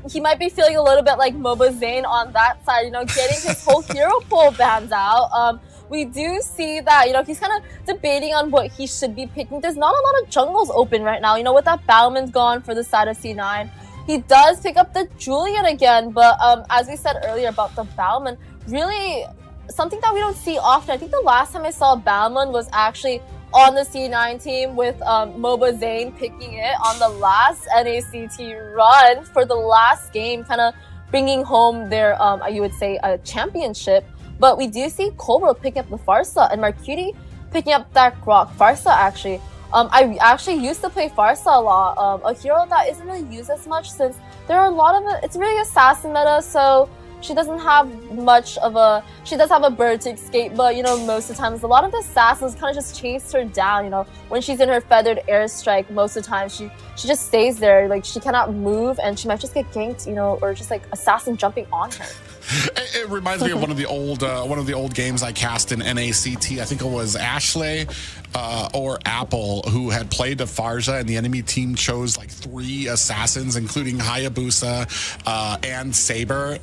He might be feeling a little bit like Moba Zane on that side, you know, getting his whole hero pool bans out. We do see that, you know, he's kind of debating on what he should be picking. There's not a lot of jungles open right now, you know, with that Balman's gone for the side of C9. He does pick up the Julian again, but as we said earlier about the Balman, really something that we don't see often. I think the last time I saw Balman was actually on the C9 team with Moba Zane picking it on the last NACT run for the last game, kind of bringing home their, you would say, a championship. But we do see Colworld picking up the Farsa and Marcuti picking up that Grok. Farsa, actually. I actually used to play Farsa a lot. A hero that isn't really used as much since there are a lot of it. It's really assassin meta, so she doesn't have much of a, she does have a bird to escape, but you know, most of the times a lot of the assassins kind of just chase her down, you know, when she's in her feathered airstrike. Most of the time she just stays there, like she cannot move and she might just get ganked, you know, or just like assassin jumping on her. It reminds me of one of the old games I cast in NACT. I think it was Ashley or Apple who had played Farja, and the enemy team chose like 3 assassins, including Hayabusa and Saber.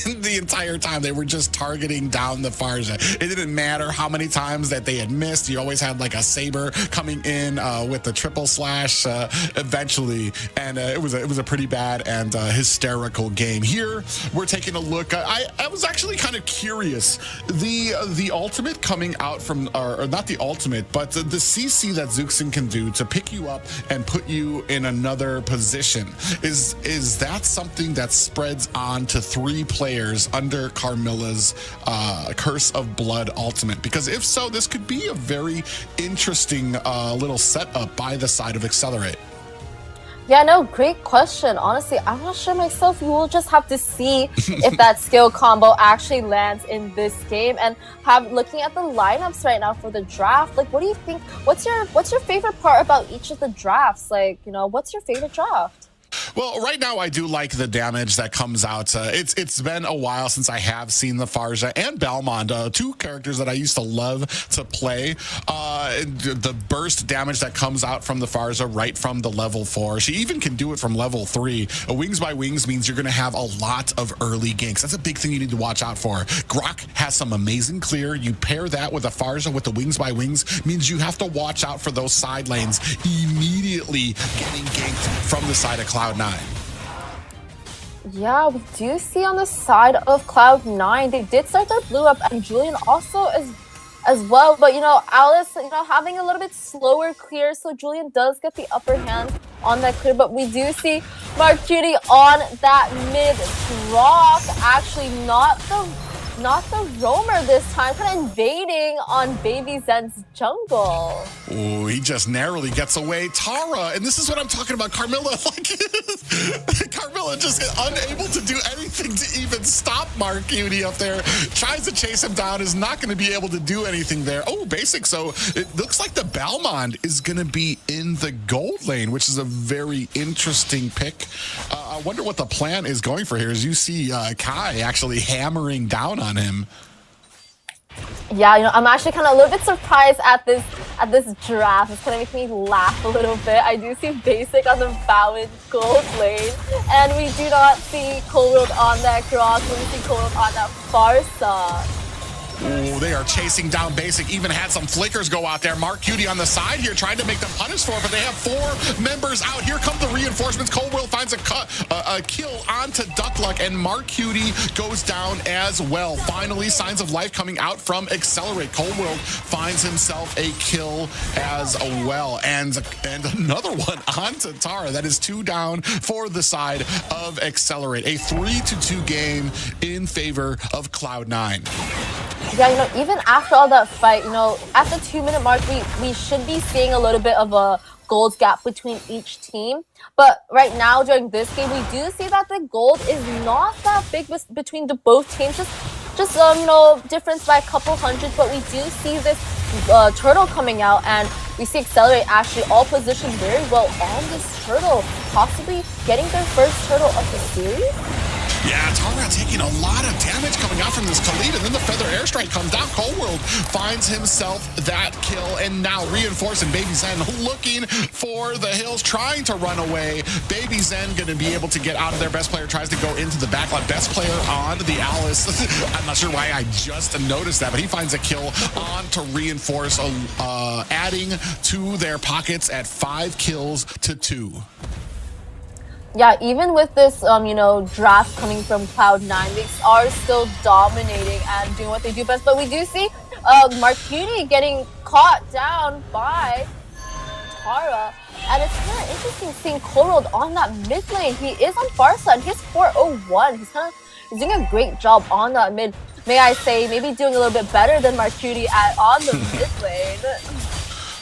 And the entire time they were just targeting down the Farja. It didn't matter how many times that they had missed. You always had like a Saber coming in with the triple slash eventually, and it was a pretty bad and hysterical game. Here we're taking a look. I was actually kind of curious. The ultimate coming out from, or not the ultimate, but the CC that Zuxin can do to pick you up and put you in another position. Is that something that spreads on to 3 players under Carmilla's Curse of Blood ultimate? Because if so, this could be a very interesting little setup by the side of Excellerate. Yeah, no, great question. Honestly, I'm not sure myself. You will just have to see if that skill combo actually lands in this game. And looking at the lineups right now for the draft, like, what do you think? What's your favorite part about each of the drafts? Like, you know, what's your favorite draft? Well, right now I do like the damage that comes out. It's been a while since I have seen the Farja and Belmont, 2 characters that I used to love to play. The burst damage that comes out from the Farja right from the level 4. She even can do it from level 3. Wings by Wings means you're going to have a lot of early ganks. That's a big thing you need to watch out for. Grok has some amazing clear. You pair that with a Farja with the Wings by Wings means you have to watch out for those side lanes immediately getting ganked from the side of Cloud9. Yeah, we do see on the side of Cloud9, they did start their blue up, and Julian also as well. But, you know, Alice, you know, having a little bit slower clear, so Julian does get the upper hand on that clear. But we do see Mark Cutie on that mid rock, actually not the roamer this time, kind of invading on Baby Zen's jungle. Ooh, he just narrowly gets away. Tara, and this is what I'm talking about, Carmilla. Like, Carmilla just unable to do anything to even stop Mark Cutie up there. Tries to chase him down, is not going to be able to do anything there. Oh, basic. So it looks like the Balmond is going to be in the gold lane, which is a very interesting pick. I wonder what the plan is going for here. As you see Kai actually hammering down on him. Yeah, you know, I'm actually kind of a little bit surprised at this draft. It's kind of making me laugh a little bit. I do see Basic on the Bowen gold lane, and we do not see Cold on that Grok. We see Cold on that Farsa. Ooh, they are chasing down Basic. Even had some flickers go out there. Mark Cutie on the side here trying to make them punish for it, but they have 4 members out. Here come the reinforcements. Coldwell finds a kill onto Duckluck, and Mark Cutie goes down as well. Finally, signs of life coming out from Excellerate. Coldwell finds himself a kill as well. And another one onto Tara. That is 2 down for the side of Excellerate. A 3-2 game in favor of Cloud9. Yeah, you know, even after all that fight, you know, at the 2-minute mark, we should be seeing a little bit of a gold gap between each team. But right now, during this game, we do see that the gold is not that big between the both teams. Just you know, difference by a couple hundred. But we do see this turtle coming out, and we see Excellerate actually all positioned very well on this turtle, possibly getting their first turtle of the series. Yeah, Tara taking a lot of damage coming out from this Khalid, and then the Feather Airstrike comes down. Coldworld finds himself that kill, and now reinforcing Baby Zen, looking for the hills, trying to run away. Baby Zen going to be able to get out of there. Best player tries to go into the backline. Best player on the Alice. I'm not sure why I just noticed that, but he finds a kill on to reinforce, adding to their pockets at 5 kills to 2. Yeah, even with this, you know, draft coming from Cloud9, they are still dominating and doing what they do best. But we do see Mark Cutie getting caught down by Tara. And it's kind of interesting seeing Cold on that mid lane. He is on Farsa, and he's 401. He's doing a great job on that mid. May I say, maybe doing a little bit better than Mark Cutie on the mid lane.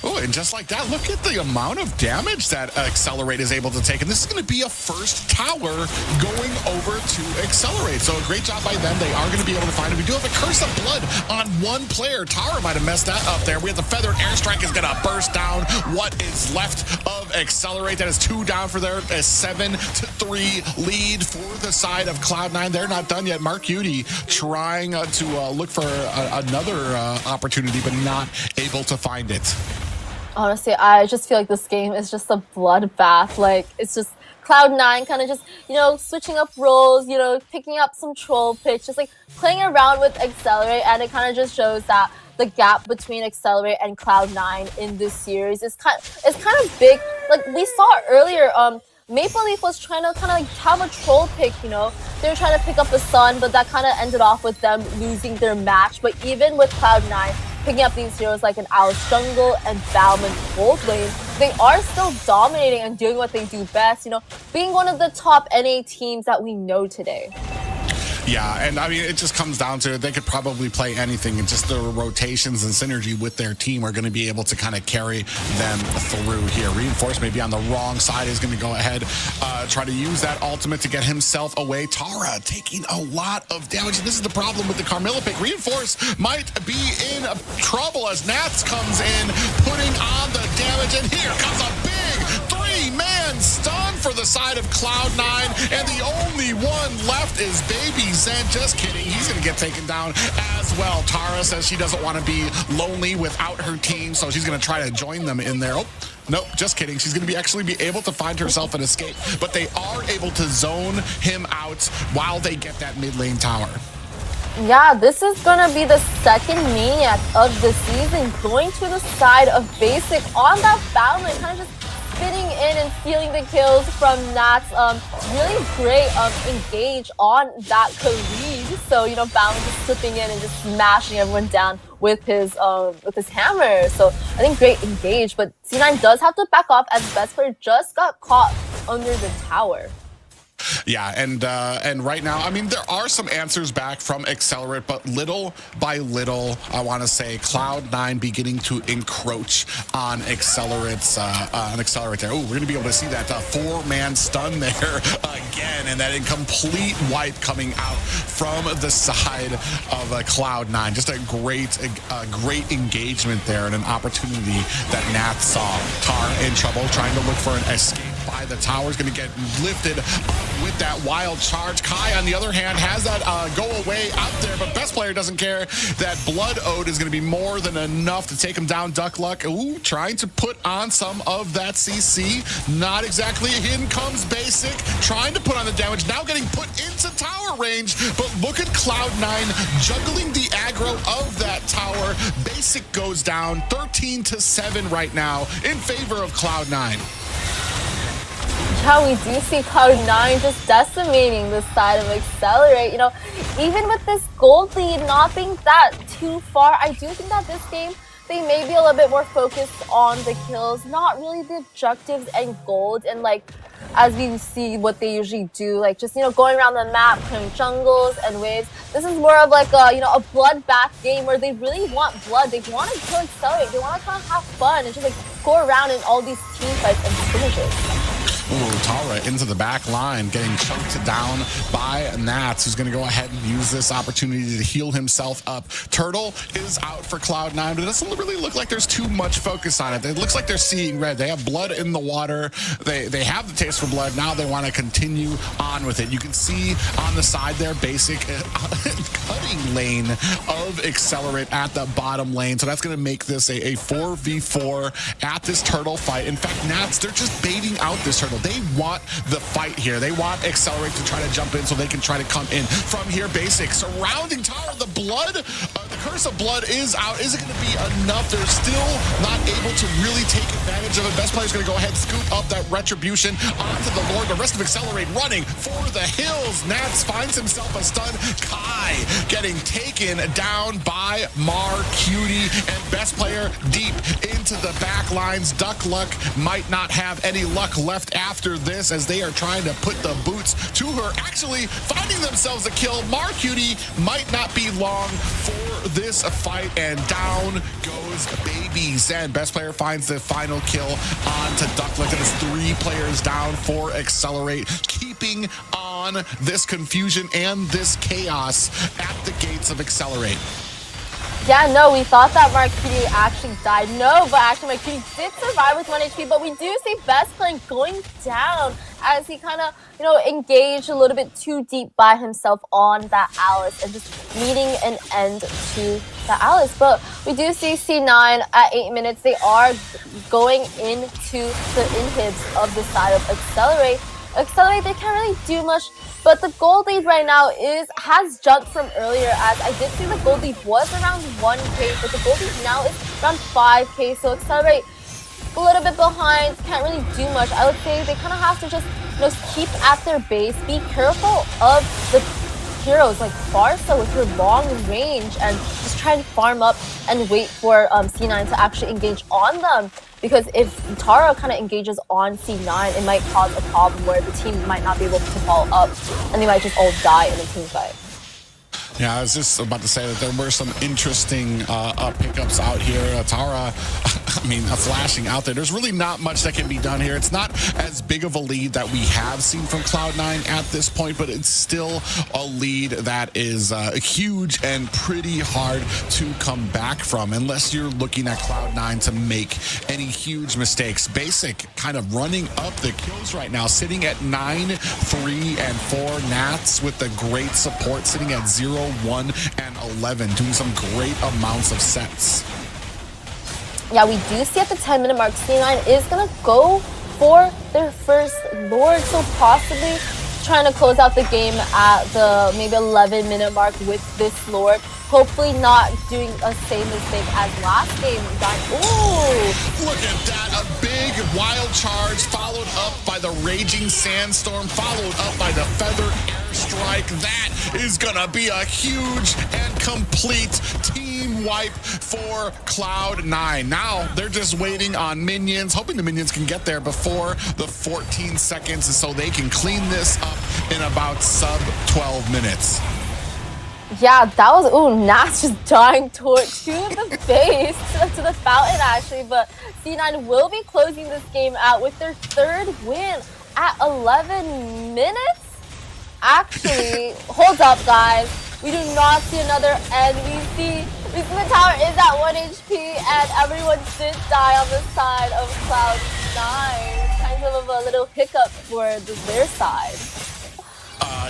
Oh, and just like that, look at the amount of damage that Excellerate is able to take. And this is going to be a first tower going over to Excellerate. So a great job by them. They are going to be able to find it. We do have a Curse of Blood on one player. Tara might have messed that up there. We have the Feathered Airstrike is going to burst down what is left of Excellerate. That is 2 down for their 7-3 lead for the side of Cloud9. They're not done yet. Mark Udy trying to look for another opportunity, but not able to find it. Honestly, I just feel like this game is just a bloodbath. Like, it's just Cloud9 kind of just, switching up roles, picking up some troll pitch, just like playing around with Excellerate, and it kind of just shows that the gap between Excellerate and Cloud9 in this series is kind of big. Like we saw earlier, Maple Leaf was trying to kind of like have a troll pick, They were trying to pick up the Sun, but that kind of ended off with them losing their match. But even with Cloud9 picking up these heroes like an Alice Jungle and Balman Gold Lane, they are still dominating and doing what they do best, being one of the top NA teams that we know today. Yeah, and I mean, it just comes down to they could probably play anything, and just the rotations and synergy with their team are going to be able to kind of carry them through here. Reinforce maybe on the wrong side is going to go ahead, try to use that ultimate to get himself away. Tara taking a lot of damage. This is the problem with the Carmilla pick. Reinforce might be in trouble as Nats comes in, putting on the damage, and here comes a big 3-man stun for the side of Cloud9, and the only one left is Baby Zen. Just kidding, he's gonna get taken down as well. Tara says she doesn't want to be lonely without her team, so she's gonna try to join them in there. Oh, nope, just kidding. She's going to actually be able to find herself an escape, but they are able to zone him out while they get that mid lane tower. Yeah, this is going to be the second Maniac of the season, going to the side of Basic on that battle lane, kind of just spinning in and stealing the kills from Nats. Really great engage on that Khalid. So, Balance just slipping in and just smashing everyone down with his hammer. So I think great engage, but C9 does have to back off as best player just got caught under the tower. Yeah, and right now, I mean, there are some answers back from Excellerate, but little by little, I want to say Cloud9 beginning to encroach on Excelerate's there. Oh, we're going to be able to see that 4-man stun there again, and that incomplete wipe coming out from the side of Cloud9. Just a great engagement there, and an opportunity that Nath saw. Tar in trouble, trying to look for an escape by the tower, is going to get lifted with that wild charge. Kai, on the other hand, has that go away out there, but best player doesn't care. That Blood Ode is going to be more than enough to take him down. Duck Luck, ooh, trying to put on some of that CC. Not exactly. In comes Basic, trying to put on the damage, now getting put into tower range, but look at Cloud9 juggling the aggro of that tower. Basic goes down 13-7 right now in favor of Cloud9. Yeah, we do see Cloud9 just decimating the side of Excellerate. Even with this gold lead not being that too far, I do think that this game, they may be a little bit more focused on the kills, not really the objectives and gold. And as we see what they usually do, just, going around the map, playing jungles and waves. This is more of a bloodbath game where they really want blood. They want to kill Excellerate. They want to kind of have fun and just go around in all these team fights and skirmishes. Ooh, Tara into the back line, getting choked down by Nats, who's going to go ahead and use this opportunity to heal himself up. Turtle is out for Cloud9, but it doesn't really look like there's too much focus on it. It looks like they're seeing red. They have blood in the water. They have the taste for blood. Now they want to continue on with it. You can see on the side there, Basic cutting lane of Excellerate at the bottom lane. So that's going to make this a 4v4 at this Turtle fight. In fact, Nats, they're just baiting out this Turtle. They want the fight here. They want Excellerate to try to jump in so they can try to come in from here. Basic surrounding tower. The blood, the Curse of Blood is out. Is it going to be enough? They're still not able to really take advantage of it. Best player's going to go ahead and scoop up that retribution onto the Lord. The rest of Excellerate running for the hills. Nats finds himself a stun. Kai getting taken down by Cutie, and best player deep into the back lines. Duck Luck might not have any luck left after this as they are trying to put the boots to her. Actually finding themselves a kill. Cutie might not be long for this fight, and down goes Baby Zen. Best player finds the final kill onto Ducklick, and it's 3 players down for Excellerate, keeping on this confusion and this chaos at the gates of Excellerate. Yeah, no, we thought that Marquini actually died. No, but actually Marquini did survive with 1 HP, but we do see Best playing going down as he kind of, engaged a little bit too deep by himself on that Alice and just meeting an end to the Alice. But we do see C9 at 8 minutes. They are going into the inhibs of the side of Excellerate. Excellerate, they can't really do much, but the gold lead right now has jumped from earlier, as I did see the gold lead was around 1K, but the gold lead now is around 5K, so Excellerate a little bit behind, can't really do much. I would say they kind of have to just keep at their base, be careful of the heroes like Farsa with her long range, and just try and farm up and wait for C9 to actually engage on them. Because if Tara kind of engages on C9, it might cause a problem where the team might not be able to follow up, and they might just all die in a team fight. Yeah, I was just about to say that there were some interesting pickups out here. Tara, I mean, flashing out there. There's really not much that can be done here. It's not as big of a lead that we have seen from Cloud9 at this point, but it's still a lead that is huge and pretty hard to come back from, unless you're looking at Cloud9 to make any huge mistakes. Basic kind of running up the kills right now, sitting at 9, 3, and 4. Nats with the great support, sitting at 0, 1, and 11, doing some great amounts of sets. Yeah, we do see at the 10-minute mark, C9 is going to go for their first Lord, so possibly trying to close out the game at the maybe 11-minute mark with this Lord. Hopefully not doing a same mistake as last game. Ooh! Look at that, a big wild charge followed up by the Raging Sandstorm, followed up by the Feather Airstrike. That is gonna be a huge and complete team wipe for Cloud9. Now they're just waiting on minions, hoping the minions can get there before the 14 seconds so they can clean this up in about sub 12 minutes. Yeah, that was, Nats just dying to the base, to the fountain actually, but C9 will be closing this game out with their 3rd win at 11 minutes. Actually, hold up guys, we do not see another end. We see the tower is at 1 HP and everyone did die on the side of Cloud9. Kind of a little hiccup for their side.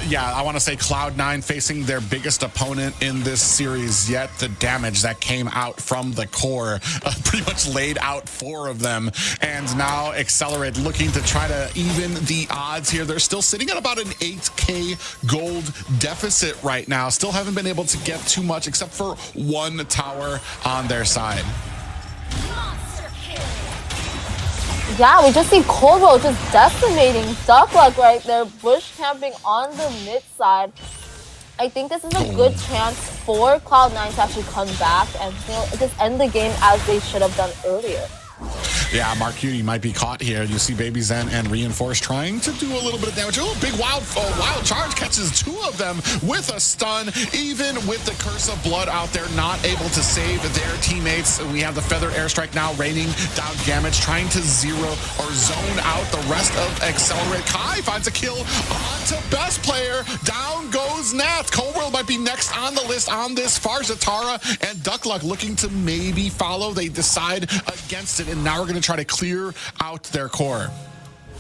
Yeah, I want to say Cloud9 facing their biggest opponent in this series yet. The damage that came out from the core pretty much laid out 4 of them. And now Excellerate looking to try to even the odds here. They're still sitting at about an 8K gold deficit right now. Still haven't been able to get too much except for 1 tower on their side. Yeah, we just see Coldwell just decimating Duckluck right there, bush camping on the mid side. I think this is a good chance for Cloud9 to actually come back and just end the game as they should have done earlier. Yeah, Mark Cutie might be caught here. You see Baby Zen and Reinforce trying to do a little bit of damage. Oh, big wild charge catches 2 of them with a stun. Even with the Curse of Blood out there, not able to save their teammates. We have the Feather Airstrike now raining down damage, trying to zero or zone out the rest of Excellerate. Kai finds a kill onto best player. Down goes Nats. Coldworld might be next on the list on this. Farsa, Tara, and Duckluck looking to maybe follow. They decide against it, and now we're going to try to clear out their core.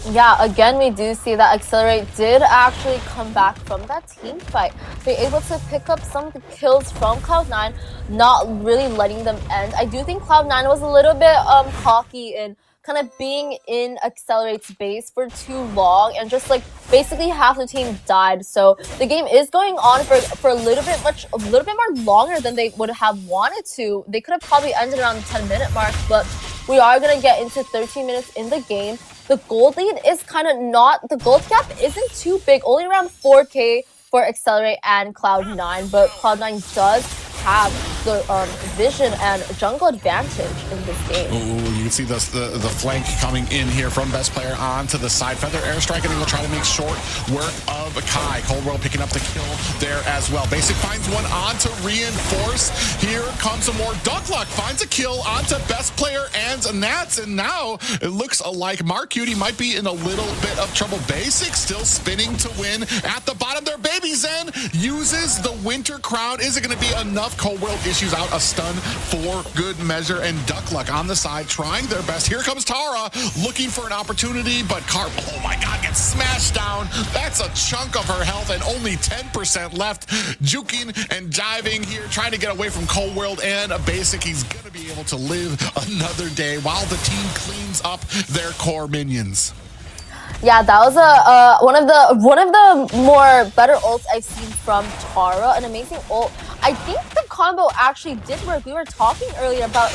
Yeah, again, we do see that Excellerate did actually come back from that team fight. They're able to pick up some kills from Cloud9, not really letting them end. I do think Cloud9 was a little bit cocky in kind of being in Excelerate's base for too long, and just like basically half the team died. So the game is going on for a little bit more longer than they would have wanted to. They could have probably ended around the 10-minute mark, but we are gonna get into 13 minutes in the game. The gold lead is kind of not, the gold gap isn't too big, only around 4K for Excellerate and Cloud9, but Cloud9 does have the vision and jungle advantage in this game. Ooh, you can see the flank coming in here from best player onto the side. Feather airstrike, and they will try to make short work of Kai. Cold World picking up the kill there as well. Basic finds one on to reinforce. Here comes some more. Duckluck finds a kill onto best player and Nats, and now it looks like Mark Cutie might be in a little bit of trouble. Basic still spinning to win at the bottom there. Baby Zen uses the Winter Crown. Is it going to be enough? Cold World issues out a stun for good measure, and Duckluck on the side trying their best. Here comes Tara looking for an opportunity, but Carp, oh my god, gets smashed down. That's a chunk of her health and only 10% left. Juking and diving here, trying to get away from Cold World and a Basic. He's going to be able to live another day while the team cleans up their core minions. Yeah, that was one of the more better ults I've seen from Tara. An amazing ult. I think the combo actually did work. We were talking earlier about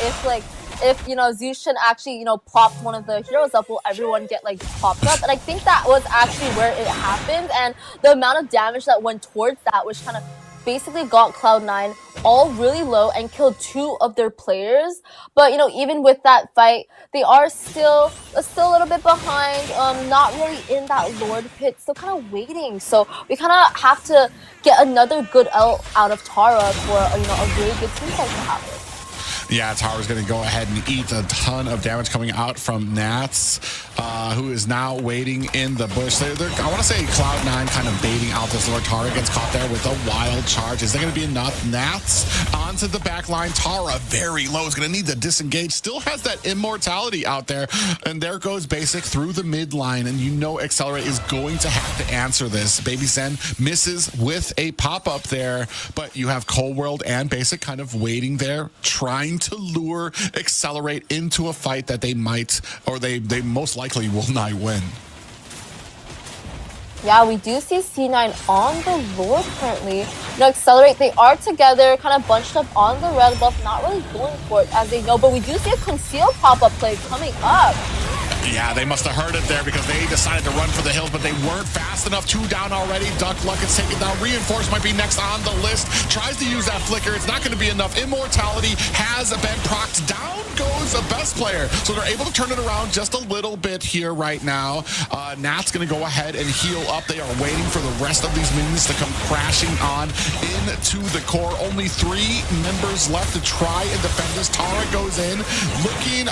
if you know Zushin actually, you know, popped one of the heroes up, will everyone get like popped up? And I think that was actually where it happened, and the amount of damage that went towards that, which kind of basically got Cloud9 all really low and killed 2 of their players. But you know, even with that fight, they are still a little bit behind, not really in that Lord pit, still kind of waiting. So we kind of have to get another good ult out of Tara for, you know, a really good team fight to happen. Yeah, Tara's going to go ahead and eat a ton of damage coming out from Nats, who is now waiting in the bush. I want to say Cloud9 kind of baiting out this Lord. Tara gets caught there with a wild charge. Is that going to be enough? Nats onto the back line. Tara very low, is going to need to disengage. Still has that immortality out there. And there goes Basic through the mid line. And you know Accelerate is going to have to answer this. Baby Zen misses with a pop-up there. But you have Cold World and Basic kind of waiting there, trying to lure Accelerate into a fight that they might, or they most likely will not win. Yeah, we do see C9 on the Lord currently. You know, Accelerate, they are together, kind of bunched up on the red buff, not really going for it as they know, but we do see a concealed pop-up play coming up. Yeah, they must have heard it there because they decided to run for the hills, but they weren't fast enough. 2 down already. Duckluck is taken down. Reinforce might be next on the list. Tries to use that flicker. It's not going to be enough. Immortality has been procced. Down goes a best player. So they're able to turn it around just a little bit here right now. Nat's going to go ahead and heal up. They are waiting for the rest of these minions to come crashing on into the core. Only 3 members left to try and defend this. Tara goes in. Looking,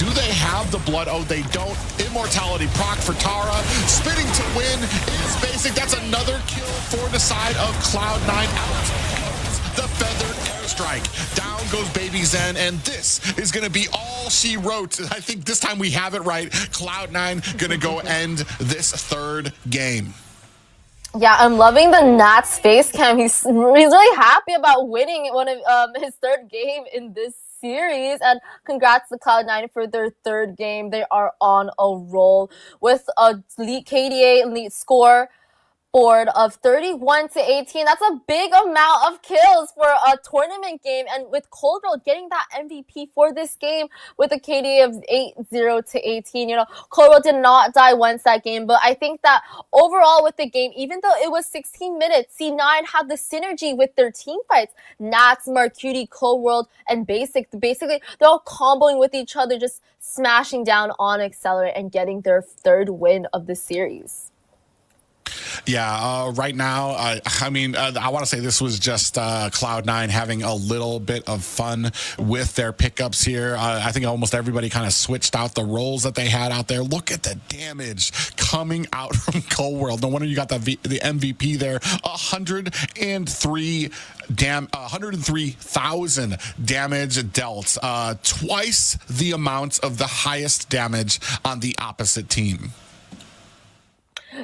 do they have the blood? Oh, they don't. Immortality proc for Tara. Spinning to win is Basic. That's another kill for the side of Cloud9. Out comes the feathered airstrike. Down goes Baby Zen, and this is going to be all she wrote. I think this time we have it right. Cloud9 going to go end this 3rd game. Yeah, I'm loving the Nats face cam. He's really happy about winning one of his 3rd game in this series, and congrats to Cloud9 for their 3rd game. They are on a roll with a KDA elite score board of 31-18. That's a big amount of kills for a tournament game, and with Cold World getting that MVP for this game with a KDA of 80-18. You know, Cold World did not die once that game, but I think that overall with the game, even though it was 16 minutes, C9 had the synergy with their team fights. Nats, Marcuti, Cold World, and Basically they're all comboing with each other, just smashing down on Accelerate and getting their 3rd win of the series. Yeah, right now, I mean, I want to say this was just Cloud9 having a little bit of fun with their pickups here. I think almost everybody kind of switched out the roles that they had out there. Look at the damage coming out from Cold World. No wonder you got the MVP there. 103,000 damage dealt. Twice the amount of the highest damage on the opposite team.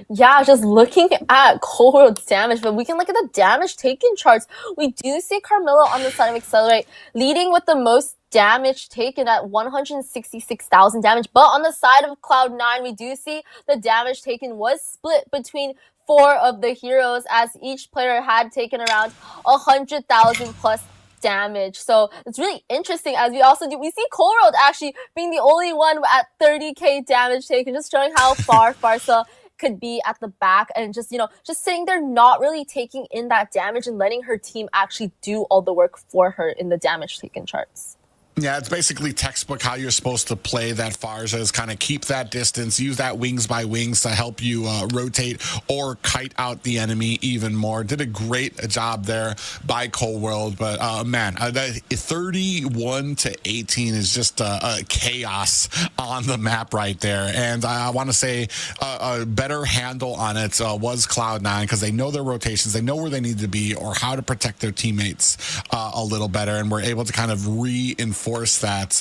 Yeah, just looking at Cold World's damage, but we can look at the damage taken charts. We do see Carmilla on the side of Accelerate leading with the most damage taken at 166,000 damage. But on the side of Cloud9, we do see the damage taken was split between 4 of the heroes, as each player had taken around 100,000 plus damage. So it's really interesting, as we see Cold World actually being the only one at 30k damage taken, just showing how far Farsa could be at the back and just, just sitting there, not really taking in that damage and letting her team actually do all the work for her in the damage taken charts. Yeah, it's basically textbook how you're supposed to play that Farza, is kind of keep that distance, use that wings by wings to help you rotate or kite out the enemy even more. Did a great job there by Cold World, but man, 31 to 18 is just chaos on the map right there. And I want to say a better handle on it was Cloud9, because they know their rotations, they know where they need to be or how to protect their teammates a little better, and we're able to kind of reinforce that.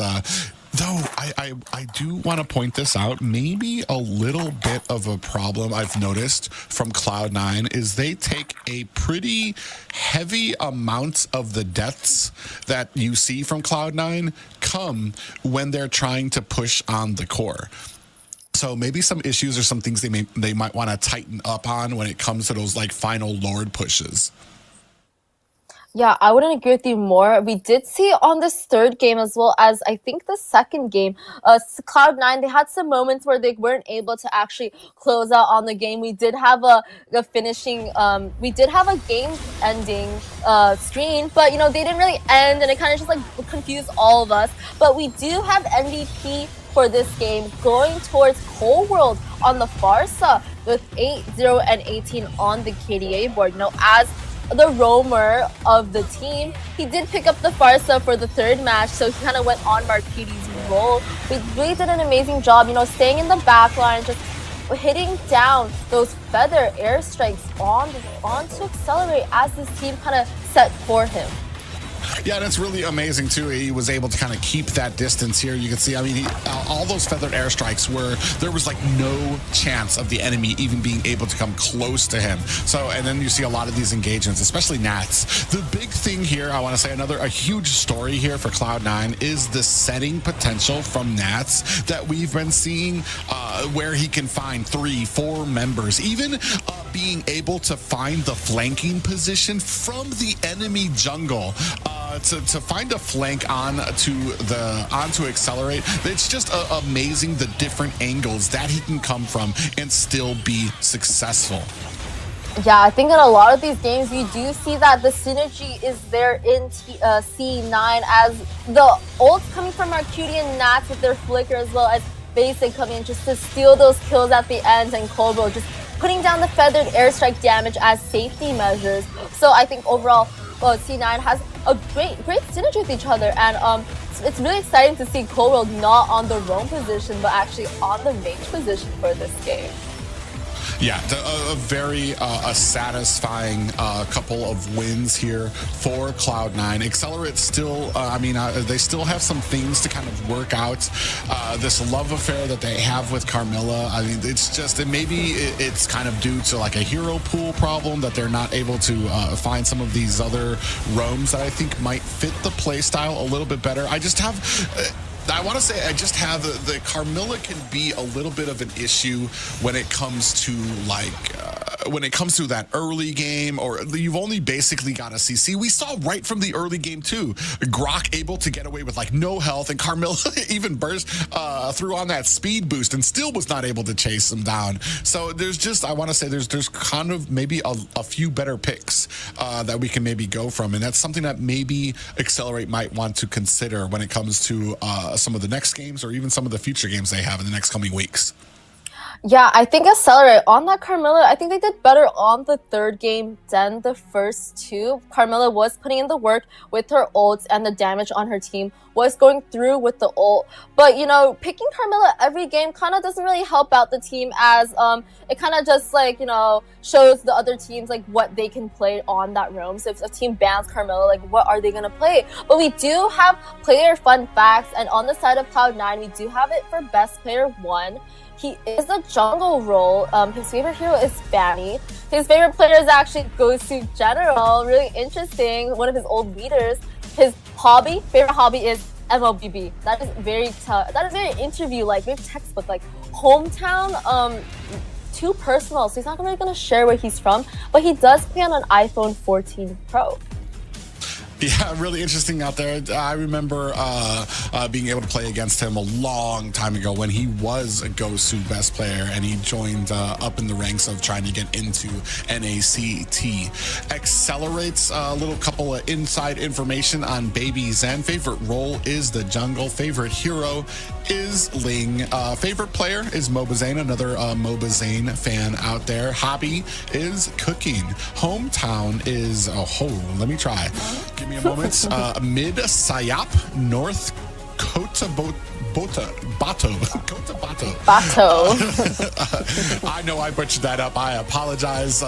Though I do want to point this out, maybe a little bit of a problem I've noticed from Cloud9 is they take a pretty heavy amount of the deaths that you see from Cloud9 come when they're trying to push on the core. So maybe some issues or some things they might want to tighten up on when it comes to those like final Lord pushes. Yeah, I wouldn't agree with you more. We did see on this third game, as well as I think the second game, Cloud9, they had some moments where they weren't able to actually close out on the game. We did have a game-ending screen, but they didn't really end, and it kind of just like confused all of us. But we do have MVP for this game going towards Cold World on the Farsa with 8-0 and 18 on the KDA board. As the roamer of the team, he did pick up the Farsa for the third match, so he kind of went on Marquitti's role. He really did an amazing job, staying in the back line, just hitting down those feather airstrikes onto Excellerate as this team kind of set for him. Yeah, that's really amazing too. He was able to kind of keep that distance here. You can see, I mean, all those feathered airstrikes where there was like no chance of the enemy even being able to come close to him. So, and then you see a lot of these engagements, especially Nats. The big thing here, I want to say a huge story here for Cloud9 is the setting potential from Nats that we've been seeing, where he can find 3-4 members, even being able to find the flanking position from the enemy jungle. To find a flank onto Excellerate, it's just amazing the different angles that he can come from and still be successful. Yeah, I think in a lot of these games, we do see that the synergy is there in C9, as the ults coming from Marquetti and Nats with their flicker, as well as Basic coming in just to steal those kills at the end, and Kobo just putting down the feathered airstrike damage as safety measures. So I think overall, C9 has a great synergy with each other, and it's really exciting to see Cold World not on the roam position, but actually on the mage position for this game. Yeah, a very satisfying couple of wins here for Cloud9. Accelerate still, they still have some things to kind of work out. This love affair that they have with Carmilla, I mean, it's just, maybe it's kind of due to like a hero pool problem that they're not able to find some of these other roams that I think might fit the playstyle a little bit better. I just have... I want to say I just have the Carmilla can be a little bit of an issue when it comes to that early game, or you've only basically got a CC. We saw right from the early game too, Grok able to get away with like no health, and Carmilla even burst through on that speed boost and still was not able to chase him down. So there's just, I want to say there's kind of maybe a few better picks that we can maybe go from, and that's something that maybe Accelerate might want to consider when it comes to some of the next games or even some of the future games they have in the next coming weeks. Yeah, I think Excellerate on that Carmilla, I think they did better on the third game than the first two. Carmilla was putting in the work with her ults, and the damage on her team was going through with the ult. But, picking Carmilla every game kind of doesn't really help out the team, as it kind of just like, shows the other teams like what they can play on that roam. So if a team bans Carmilla, like what are they going to play? But we do have player fun facts, and on the side of Cloud9, we do have it for best player 1. He is a jungle role. His favorite hero is Fanny. His favorite player is actually Gosu General. Really interesting. One of his old leaders. His favorite hobby is MLBB. That is very interview-like, very textbook-like. Hometown, too personal, so he's not really going to share where he's from, but he does play on an iPhone 14 Pro. Yeah, really interesting out there. I remember being able to play against him a long time ago when he was a Gosu best player and he joined up in the ranks of trying to get into NACT. Accelerates a little couple of inside information on Baby Zen. Favorite role is the jungle. Favorite hero is Ling. Favorite player is Mobazane, another Mobazane fan out there. Hobby is cooking. Hometown is, let me try. Give me a moment. Mid Sayap, North Cotabato. I know I butchered that up. I apologize.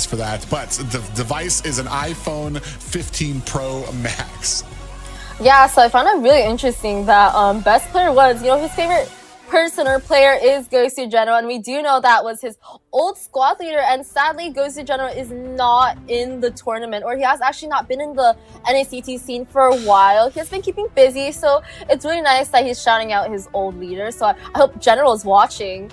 For that. But the device is an iPhone 15 Pro Max. Yeah, so I found it really interesting that best player was, his favorite person or player is Gosu General, and we do know that was his old squad leader, and sadly Gosu General is not in the tournament, or he has actually not been in the NACT scene for a while. He has been keeping busy, so it's really nice that he's shouting out his old leader. So I hope General is watching,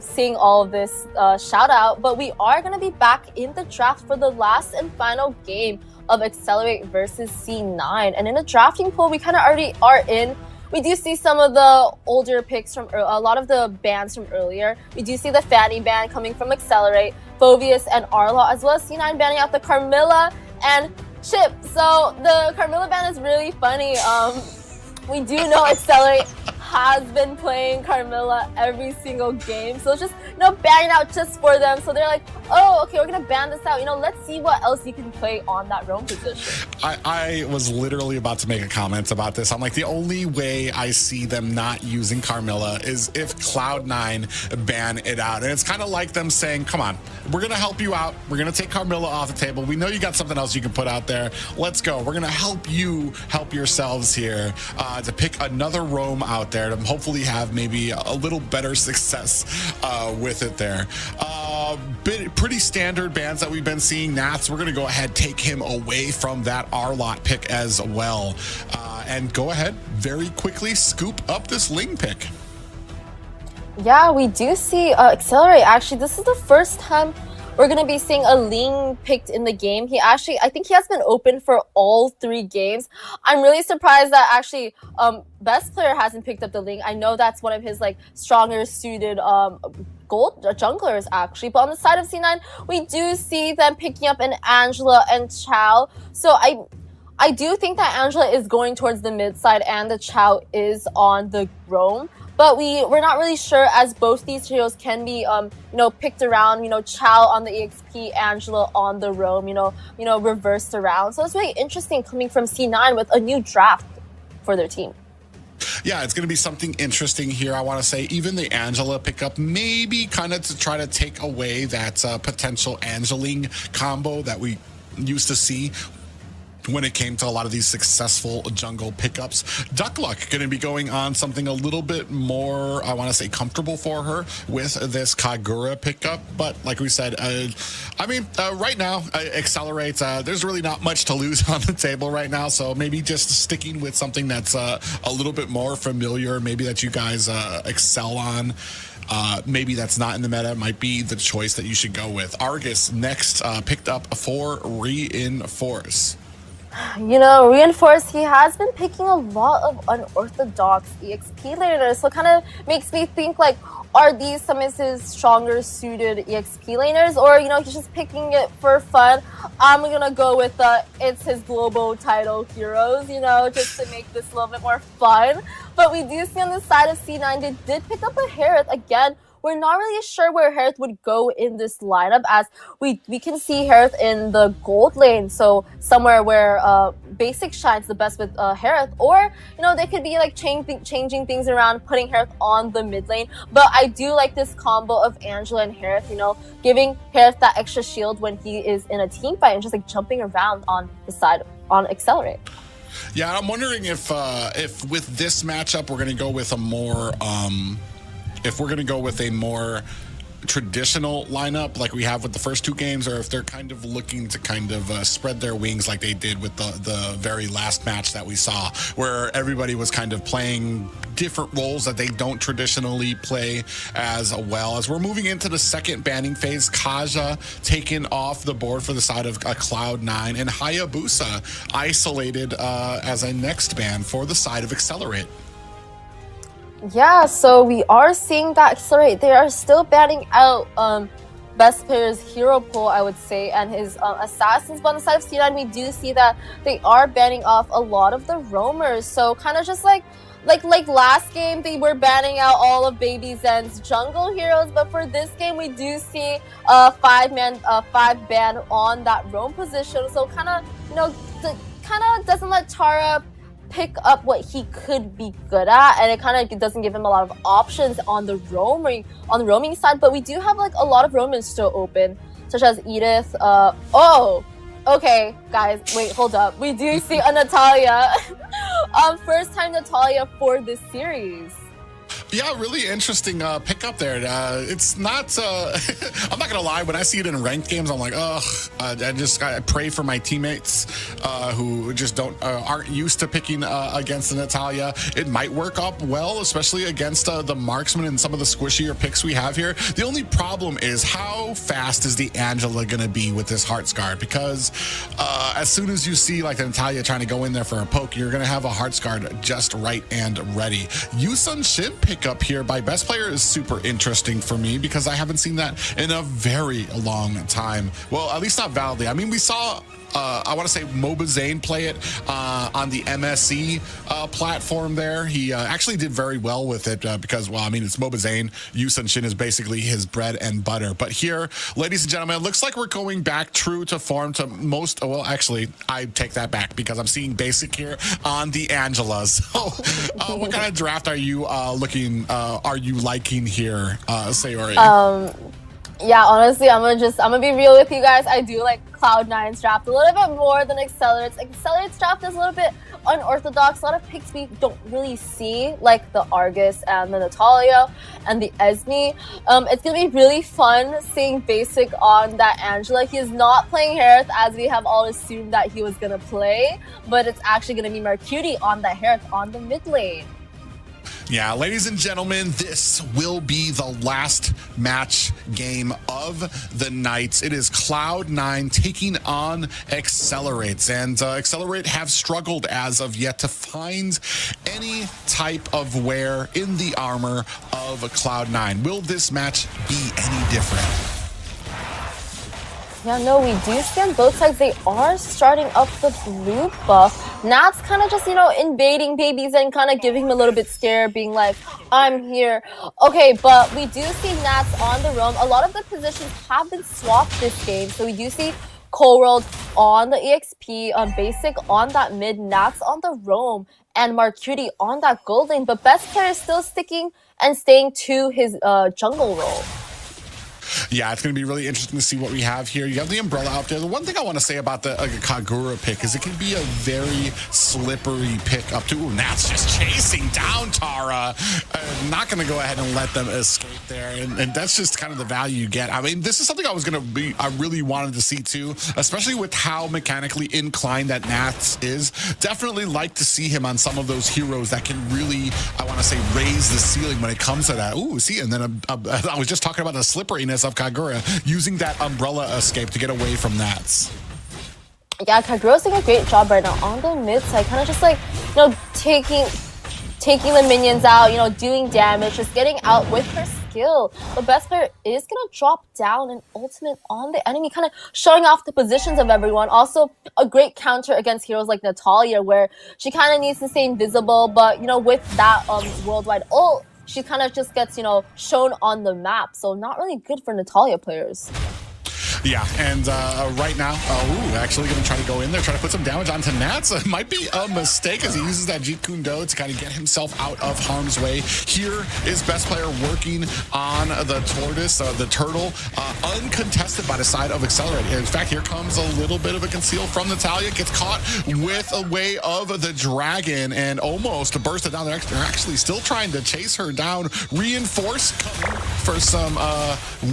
seeing all of this shout out. But we are going to be back in the draft for the last and final game of Excellerate versus C9, and in the drafting pool we kind of already are in. We do see some of the older picks from a lot of the bans from earlier. We do see the Fanny ban coming from Excellerate, Phovius and Arlaw, as well as C9 banning out the Carmilla and Chip. So the Carmilla ban is really funny. We do know Excellerate has been playing Carmilla every single game, so it's just banning out just for them. So they're like, oh, okay, we're gonna ban this out. Let's see what else you can play on that roam position. I was literally about to make a comment about this. I'm like, the only way I see them not using Carmilla is if Cloud9 ban it out, and it's kind of like them saying, come on, we're gonna help you out. We're gonna take Carmilla off the table. We know you got something else you can put out there. Let's go. We're gonna help you help yourselves here to pick another roam out there to hopefully have maybe a little better success with it there. Pretty standard bans that we've been seeing. Nats, we're going to go ahead, take him away from that R-Lot pick as well, and go ahead very quickly scoop up this Ling pick. Yeah, we do see Accelerate. Actually, this is the first time we're going to be seeing a Ling picked in the game. I think he has been open for all 3 games. I'm really surprised that actually best player hasn't picked up the Ling. I know that's one of his stronger suited gold junglers actually, but on the side of C9 we do see them picking up an Angela and Chow. So I do think that Angela is going towards the mid side and the Chow is on the roam. But we're not really sure, as both these heroes can be picked around, Chow on the EXP, Angela on the roam, reversed around. So it's really interesting coming from C9 with a new draft for their team. Yeah, it's going to be something interesting here. I want to say even the Angela pickup, maybe kind of to try to take away that potential Angeling combo that we used to see when it came to a lot of these successful jungle pickups. Duckluck going to be going on something a little bit more, I want to say, comfortable for her with this Kagura pickup. But like we said, right now, Accelerates, there's really not much to lose on the table right now. So maybe just sticking with something that's a little bit more familiar, maybe that you guys excel on. Maybe that's not in the meta, might be the choice that you should go with. Argus next picked up for Reinforce. Reinforce, he has been picking a lot of unorthodox EXP laners, so it kind of makes me think are these some of his stronger suited EXP laners, or he's just picking it for fun? I'm gonna go with it's his global title heroes, just to make this a little bit more fun. But we do see on the side of C9 they did pick up a Harith again. We're not really sure where Harith would go in this lineup, as we can see Harith in the gold lane, so somewhere where basic shines the best with Harith, or they could be changing things around, putting Harith on the mid lane. But I do like this combo of Angela and Harith, giving Harith that extra shield when he is in a team fight and just jumping around on the side on Accelerate. Yeah, I'm wondering if with this matchup we're going to go with a more traditional lineup like we have with the first two games, or if they're kind of looking to kind of spread their wings like they did with the very last match that we saw, where everybody was kind of playing different roles that they don't traditionally play as well. As we're moving into the second banning phase, Kaja taken off the board for the side of Cloud9, and Hayabusa isolated as a next ban for the side of Excellerate. Yeah, so we are seeing that Accelerate. They are still banning out best player's hero pool, I would say, and his assassins. But on the side of C9, we do see that they are banning off a lot of the roamers. So kind of just like last game, they were banning out all of Baby Zen's jungle heroes. But for this game, we do see a 5 ban on that roam position. So kind of doesn't let Tara pick up what he could be good at, and it kind of doesn't give him a lot of options on the roaming side. But we do have like a lot of roamers still open, such as Edith. Okay, guys, wait, hold up. We do see a Natalia, first time Natalia for this series. Yeah, really interesting pickup there. It's not, I'm not going to lie, when I see it in ranked games, I'm like, ugh, I pray for my teammates who just aren't used to picking against the Natalia. It might work up well, especially against the marksman and some of the squishier picks we have here. The only problem is how fast is the Angela going to be with this Hearts Guard? Because as soon as you see like the Natalia trying to go in there for a poke, you're going to have a Hearts Guard just right and ready. Yusun Shin pick up here by best player is super interesting for me because I haven't seen that in a very long time. Well, at least not validly. I mean, we saw I want to say Mobazane play it on the MSC platform there. He actually did very well with it because, well, I mean, it's Mobazane. Yusun Shin is basically his bread and butter. But here, ladies and gentlemen, it looks like we're going back true to form to most, well, actually, I take that back because I'm seeing basic here on the Angelas. So what kind of draft are you liking here, Sayori? Yeah, honestly, I'm gonna be real with you guys. I do like Cloud9's draft a little bit more than Accelerate's. Accelerate's draft is a little bit unorthodox. A lot of picks we don't really see, like the Argus and the Natalia and the Esme. It's gonna be really fun seeing Basic on that Angela. He is not playing Harith as we have all assumed that he was gonna play, but it's actually gonna be Mercury on that Harith on the mid lane. Yeah, ladies and gentlemen, this will be the last match game of the night. It is Cloud9 taking on Excellerate, and Excellerate have struggled as of yet to find any type of wear in the armor of Cloud9. Will this match be any different? Yeah, no, we do see on both sides they are starting up the blue buff. Nat's kind of just, invading Babies and kind of giving him a little bit scared, being like, I'm here. Okay, but we do see Nat's on the roam. A lot of the positions have been swapped this game. So we do see Cold on the EXP, Basic on that mid, Nat's on the roam, and Marcuti on that gold lane. But best player is still sticking and staying to his jungle role. Yeah, it's going to be really interesting to see what we have here. You have the Umbrella out there. The one thing I want to say about the Kagura pick is it can be a very slippery pick up to. Ooh, Nat's just chasing down Tara. Not going to go ahead and let them escape there. And that's just kind of the value you get. I mean, this is something I really wanted to see too, especially with how mechanically inclined that Nats is. Definitely like to see him on some of those heroes that can really, I want to say, raise the ceiling when it comes to that. Ooh, see, and then I was just talking about the slipperiness of Kagura using that umbrella escape to get away from Nats. Yeah, Kagura's doing a great job right now on the mid side, kind of just like, taking the minions out, doing damage, just getting out with her skill. The best player is gonna drop down an ultimate on the enemy, kind of showing off the positions of everyone. Also, a great counter against heroes like Natalia, where she kind of needs to stay invisible, but with that worldwide ult, she kind of just gets, shown on the map. So not really good for Natalia players. Yeah, and right now, actually going to try to go in there, try to put some damage onto Nats. It might be a mistake as he uses that Jeet Kune Do to kind of get himself out of harm's way. Here is best player working on the tortoise, the turtle, uncontested by the side of Excellerate. In fact, here comes a little bit of a conceal from Natalia, gets caught with a way of the dragon and almost bursted down. They're actually still trying to chase her down. Reinforce coming for some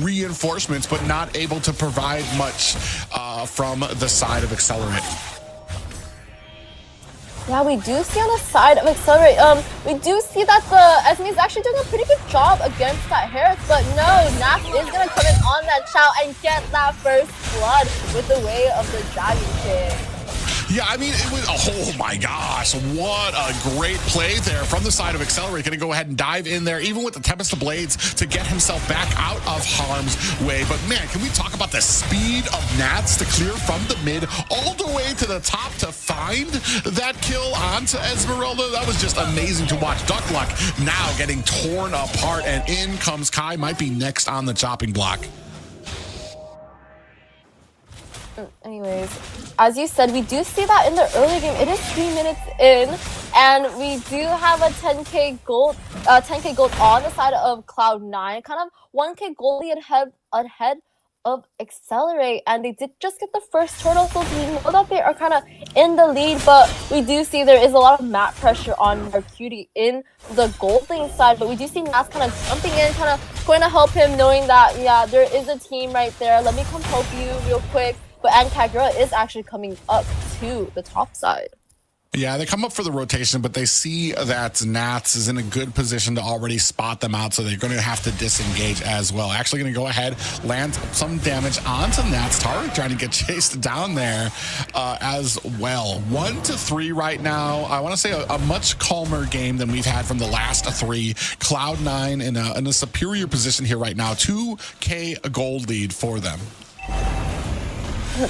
reinforcements, but not able to provide much from the side of Excellerate. Yeah, we do see on the side of Excellerate, we do see that the SME is actually doing a pretty good job against that Herrick, but no, NACT is going to come in on that Chow and get that first blood with the way of the Dragon King. Yeah, I mean, it was, oh my gosh, what a great play there from the side of Excellerate. Going to go ahead and dive in there, even with the Tempest of Blades, to get himself back out of harm's way. But man, can we talk about the speed of Nats to clear from the mid all the way to the top to find that kill onto Esmeralda? That was just amazing to watch. Duck Luck now getting torn apart, and in comes Kai, might be next on the chopping block. Anyways, as you said, we do see that in the early game. It is 3 minutes in, and we do have a 10k gold on the side of Cloud9, kind of 1k gold ahead of Excellerate, and they did just get the first turtle, so we know that they are kind of in the lead, but we do see there is a lot of map pressure on Mercury in the gold lane side, but we do see Nas kind of jumping in, kind of going to help him, knowing that, yeah, there is a team right there. Let me come help you real quick. But Kagura is actually coming up to the top side. Yeah, they come up for the rotation, but they see that Nats is in a good position to already spot them out, so they're going to have to disengage as well. Actually going to go ahead, land some damage onto Nats. Tarek trying to get chased down there as well. 1-3 right now. I want to say a much calmer game than we've had from the last 3. Cloud9 in a superior position here right now. 2k gold lead for them.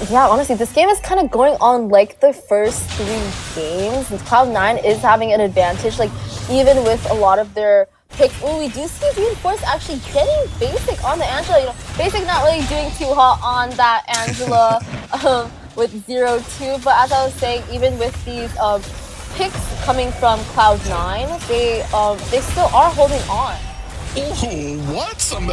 Yeah, honestly, this game is kind of going on like the first 3 games. And Cloud9 is having an advantage, like even with a lot of their picks. Oh, we do see Reinforce actually getting Basic on the Angela. You know, Basic not really doing too hot on that Angela with 0-2. But as I was saying, even with these picks coming from Cloud9, they still are holding on. Oh, what some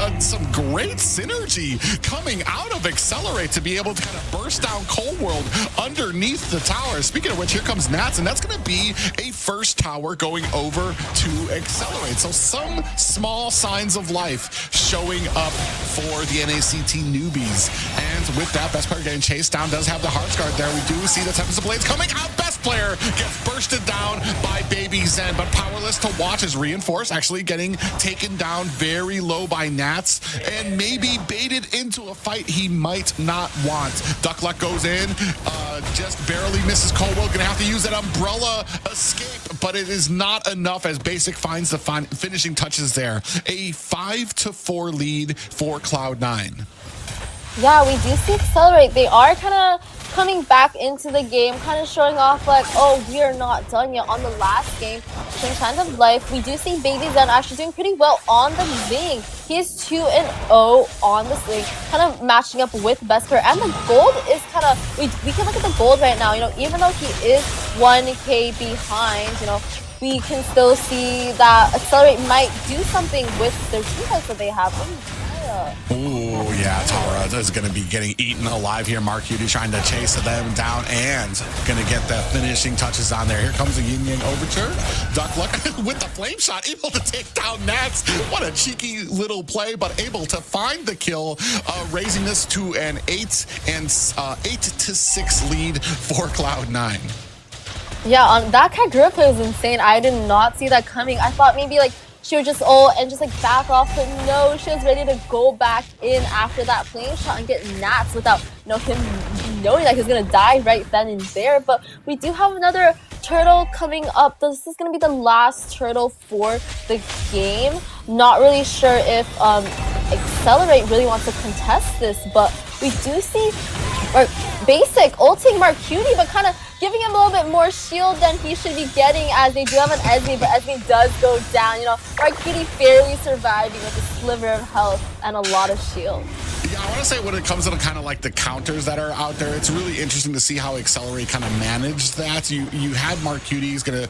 great synergy coming out of Excellerate to be able to kind of burst down Cold World underneath the tower. Speaking of which, here comes Nats, and that's going to be a first tower going over to Excellerate. So some small signs of life showing up for the NACT newbies. And with that, best player getting chased down, does have the Hearts Guard there. We do see the Tempest of Blades coming out. Best player gets bursted down by Baby Zen, but powerless to watch as Reinforce actually getting taken down very low by Nats and maybe baited into a fight he might not want. Duck Luck goes in, just barely misses Coldwell. Gonna have to use that umbrella escape, but it is not enough as Basic finds the finishing touches there. A 5-4 lead for Cloud9. Yeah, we do see Excellerate. They are kind of coming back into the game, kind of showing off like, oh, we are not done yet. On the last game, showing signs of life, we do see Baby Zen actually doing pretty well on the Zing. He is 2-0 on the Zing, kind of matching up with best player. And the gold is kind of, we can look at the gold right now, you know, even though he is 1k behind, you know, we can still see that Excellerate might do something with their teammates that they have. Oh, yeah, Tara is going to be getting eaten alive here. Mark Hudi trying to chase them down and going to get the finishing touches on there. Here comes the Yin Yang Overture. Duck Luck with the flame shot, able to take down Nats. What a cheeky little play, but able to find the kill, raising this to an 8-6 lead for Cloud9. Yeah, that Kagura play was insane. I did not see that coming. I thought maybe like she would just ult and just like back off, but no, she was ready to go back in after that flame shot and get Nats without, you know, him knowing that he's gonna die right then and there. But we do have another turtle coming up. This is gonna be the last turtle for the game. Not really sure if Excellerate really wants to contest this, but we do see Basic ulting Mark Hudi, but kind of giving him a little bit more shield than he should be getting, as they do have an Esme, but Esme does go down. You know, Mark Hudi fairly surviving with a sliver of health and a lot of shield. Yeah, I want to say when it comes to kind of like the counters that are out there, it's really interesting to see how Excellerate kind of managed that. You had Mark Cutie's going to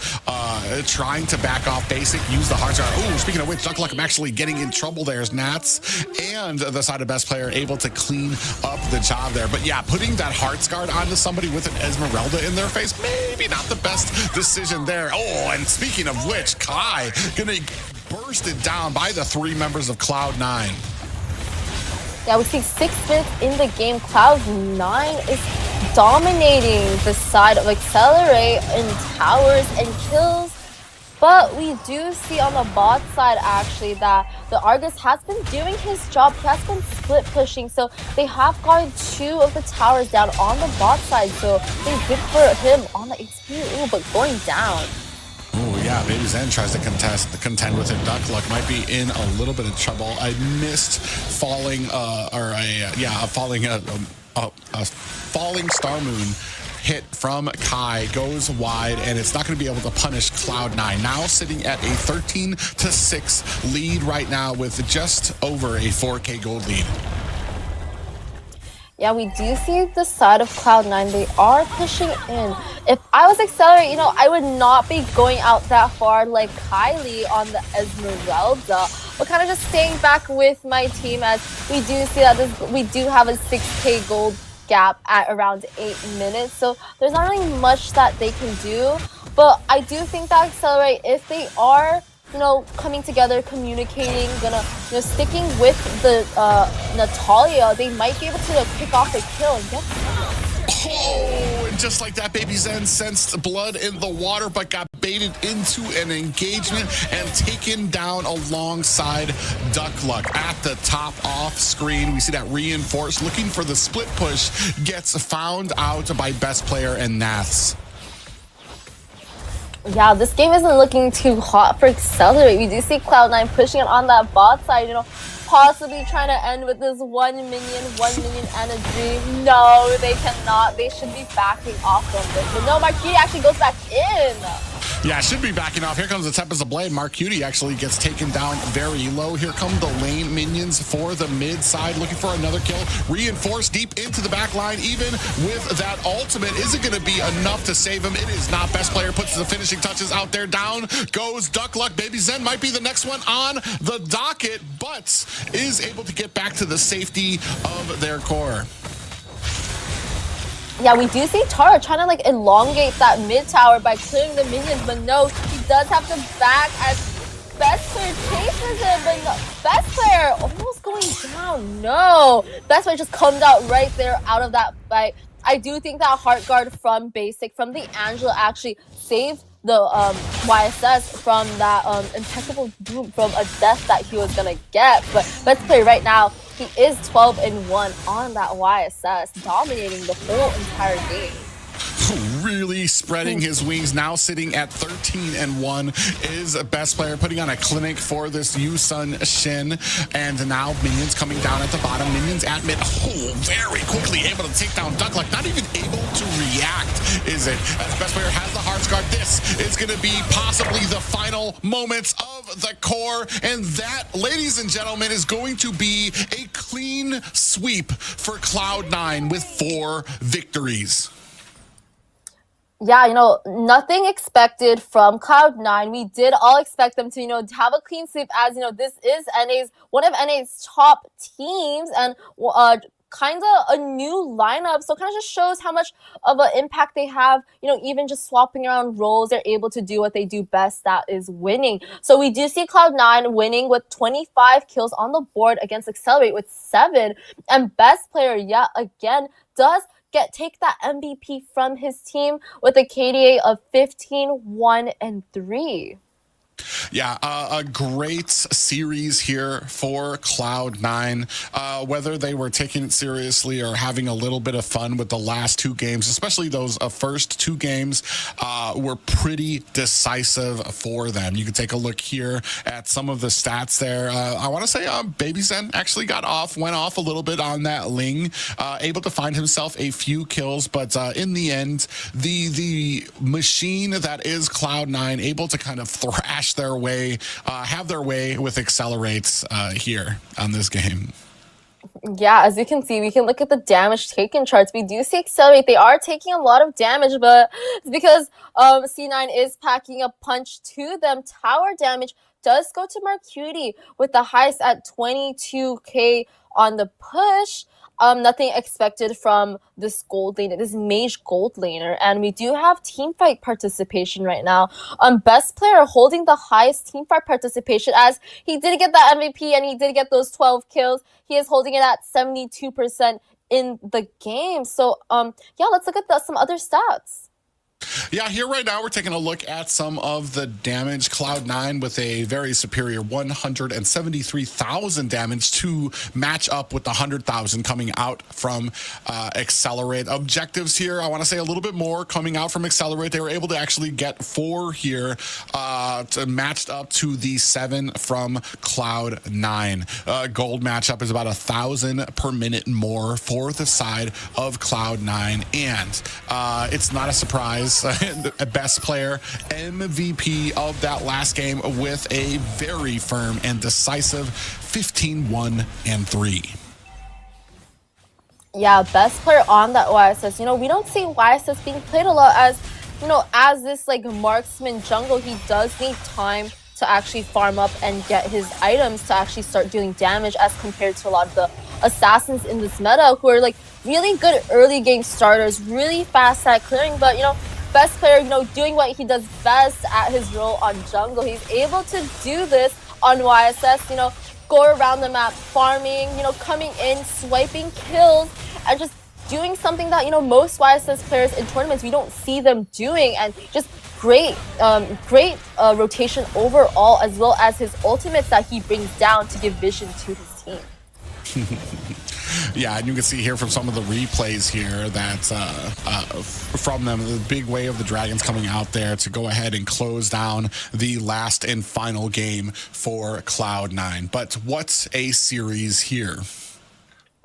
trying to back off basic, use the hard guard. Oh, speaking of which, Duck Luck, I'm actually getting in trouble. There's Nats and the side of best player able to clean up the job there. But yeah, putting that hearts guard onto somebody with an Esmeralda in their face, maybe not the best decision there. Oh, and speaking of which, Kai gonna burst it down by the 3 members of Cloud9. Yeah, we see 6 minutes in the game. Cloud9 is dominating the side of Excellerate in towers and kills. But we do see on the bot side actually that the Argus has been doing his job. He has been split pushing, so they have gotten 2 of the towers down on the bot side. So it's good for him on the HP. Ooh, but going down. Oh yeah, Baby Zen tries to contend with it. Duck Luck might be in a little bit of trouble. I missed falling, a falling Star Moon hit from Kai, goes wide, and it's not going to be able to punish Cloud9. Now sitting at a 13-6 lead right now with just over a 4K gold lead. Yeah, we do see the side of Cloud9. They are pushing in. If I was Excellerate, I would not be going out that far like Kylie on the Esmeralda, but kind of just staying back with my team, as we do see that we do have a 6K gold gap at around 8 minutes. So there's not really much that they can do. But I do think that Excellerate, if they are coming together, communicating, sticking with the Natalia, they might be able to pick off a kill and get Oh, and just like that, Baby Zen sensed blood in the water, but got baited into an engagement and taken down alongside Duck Luck. At the top off screen, we see that reinforced, looking for the split push, gets found out by best player and Naths. Yeah, this game isn't looking too hot for Excellerate. We do see Cloud9 pushing it on that bot side, possibly trying to end with this 1 minion and a dream. No, they cannot. They should be backing off from this. But no, Mark Cutie actually goes back in. Yeah, should be backing off. Here comes the Tempest of Blade. Mark Cutie actually gets taken down very low. Here come the lane minions for the mid side, looking for another kill. Reinforced deep into the back line. Even with that ultimate, is it going to be enough to save him? It is not. Best player puts the finishing touches out there. Down goes Duck Luck. Baby Zen might be the next one on the docket, but is able to get back to the safety of their core. Yeah, we do see Tara trying to elongate that mid tower by clearing the minions, but no, he does have to back as best player chases him, but no, best player almost going down. No, best player just comes out right there out of that fight. I do think that heart guard from basic, from the Angela, actually saved the YSS from that impeccable boom from a death that he was gonna get. But let's play right now. He is 12-1 on that YSS, dominating the whole entire game. Really spreading his wings, now sitting at 13-1 is a best player, putting on a clinic for this Yusun Shin. And now minions coming down at the bottom, minions at mid. Oh, very quickly able to take down Duck Luck, not even able to react, is it? As best player has the hearts guard, this is going to be possibly the final moments of the core, and that, ladies and gentlemen, is going to be a clean sweep for Cloud9 with 4 victories. Yeah, nothing expected from Cloud9. We did all expect them to, have a clean sweep, as, this is one of NA's top teams, and kind of a new lineup. So kind of just shows how much of an impact they have, even just swapping around roles, they're able to do what they do best, that is winning. So we do see Cloud9 winning with 25 kills on the board against Excellerate with 7. And best player, yet again, does take that MVP from his team with a KDA of 15-1-3. Yeah, a great series here for Cloud9. Whether they were taking it seriously or having a little bit of fun with the last 2 games, especially those first 2 games, were pretty decisive for them. You can take a look here at some of the stats there. I want to say Baby Zen actually went off a little bit on that Ling, able to find himself a few kills, but in the end, the machine that is Cloud9 able to kind of thrash their way, have their way with Accelerates here on this game. Yeah, as you can see, we can look at the damage taken charts. We do see Excellerate. They are taking a lot of damage, but it's because C9 is packing a punch to them. Tower damage does go to Marcuti with the highest at 22k on the push. Nothing expected from this gold laner, this mage gold laner, and we do have team fight participation right now. Best player holding the highest team fight participation, as he did get that MVP and he did get those 12 kills. He is holding it at 72% in the game. So yeah, let's look at some other stats. Yeah, here right now we're taking a look at some of the damage. Cloud9 with a very superior 173,000 damage to match up with the 100,000 coming out from Excellerate. Objectives here, I want to say a little bit more coming out from Excellerate. They were able to actually get 4 here matched up to the 7 from Cloud9. Gold matchup is about 1,000 per minute more for the side of Cloud9, and it's not a surprise. Best player, MVP of that last game with a very firm and decisive 15-1-3. Yeah, best player on that YSS. You know, we don't see YSS being played a lot as, you know, as this like marksman jungle. He does need time to actually farm up and get his items to actually start doing damage, as compared to a lot of the assassins in this meta who are like really good early game starters, really fast at clearing. But you know, best player, you know, doing what he does best at his role on jungle. He's able to do this on YSS, you know, go around the map farming, you know, coming in, swiping kills, and just doing something that, you know, most YSS players in tournaments, we don't see them doing. And just great rotation overall, as well as his ultimates that he brings down to give vision to his team. Yeah, and you can see here from some of the replays here that from them, the big wave of the Dragons coming out there to go ahead and close down the last and final game for Cloud9. But what a series here.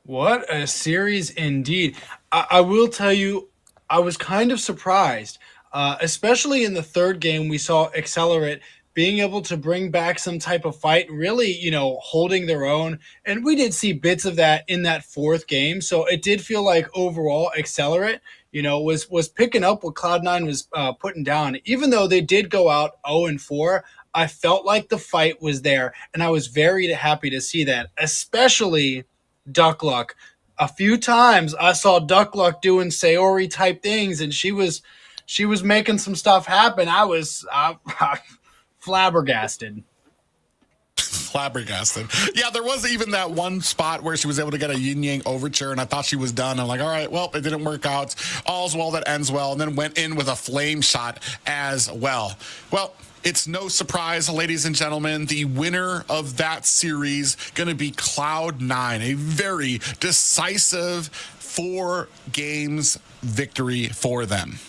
What a series indeed. I will tell you, I was kind of surprised, especially in the third game. We saw Excellerate being able to bring back some type of fight, really, you know, holding their own. And we did see bits of that in that fourth game. So it did feel like overall Excellerate, you know, was picking up what Cloud9 was putting down. Even though they did go out 0-4, I felt like the fight was there. And I was very happy to see that, especially Duck Luck. A few times I saw Duck Luck doing Sayori type things, and she was making some stuff happen. I was flabbergasted. Yeah, there was even that one spot where she was able to get a yin yang overture, and I thought she was done. I'm like, all right, well, it didn't work out. All's well that ends well, and then went in with a flame shot as well. Well, it's no surprise, ladies and gentlemen, the winner of that series going to be Cloud9, a very decisive 4 games victory for them.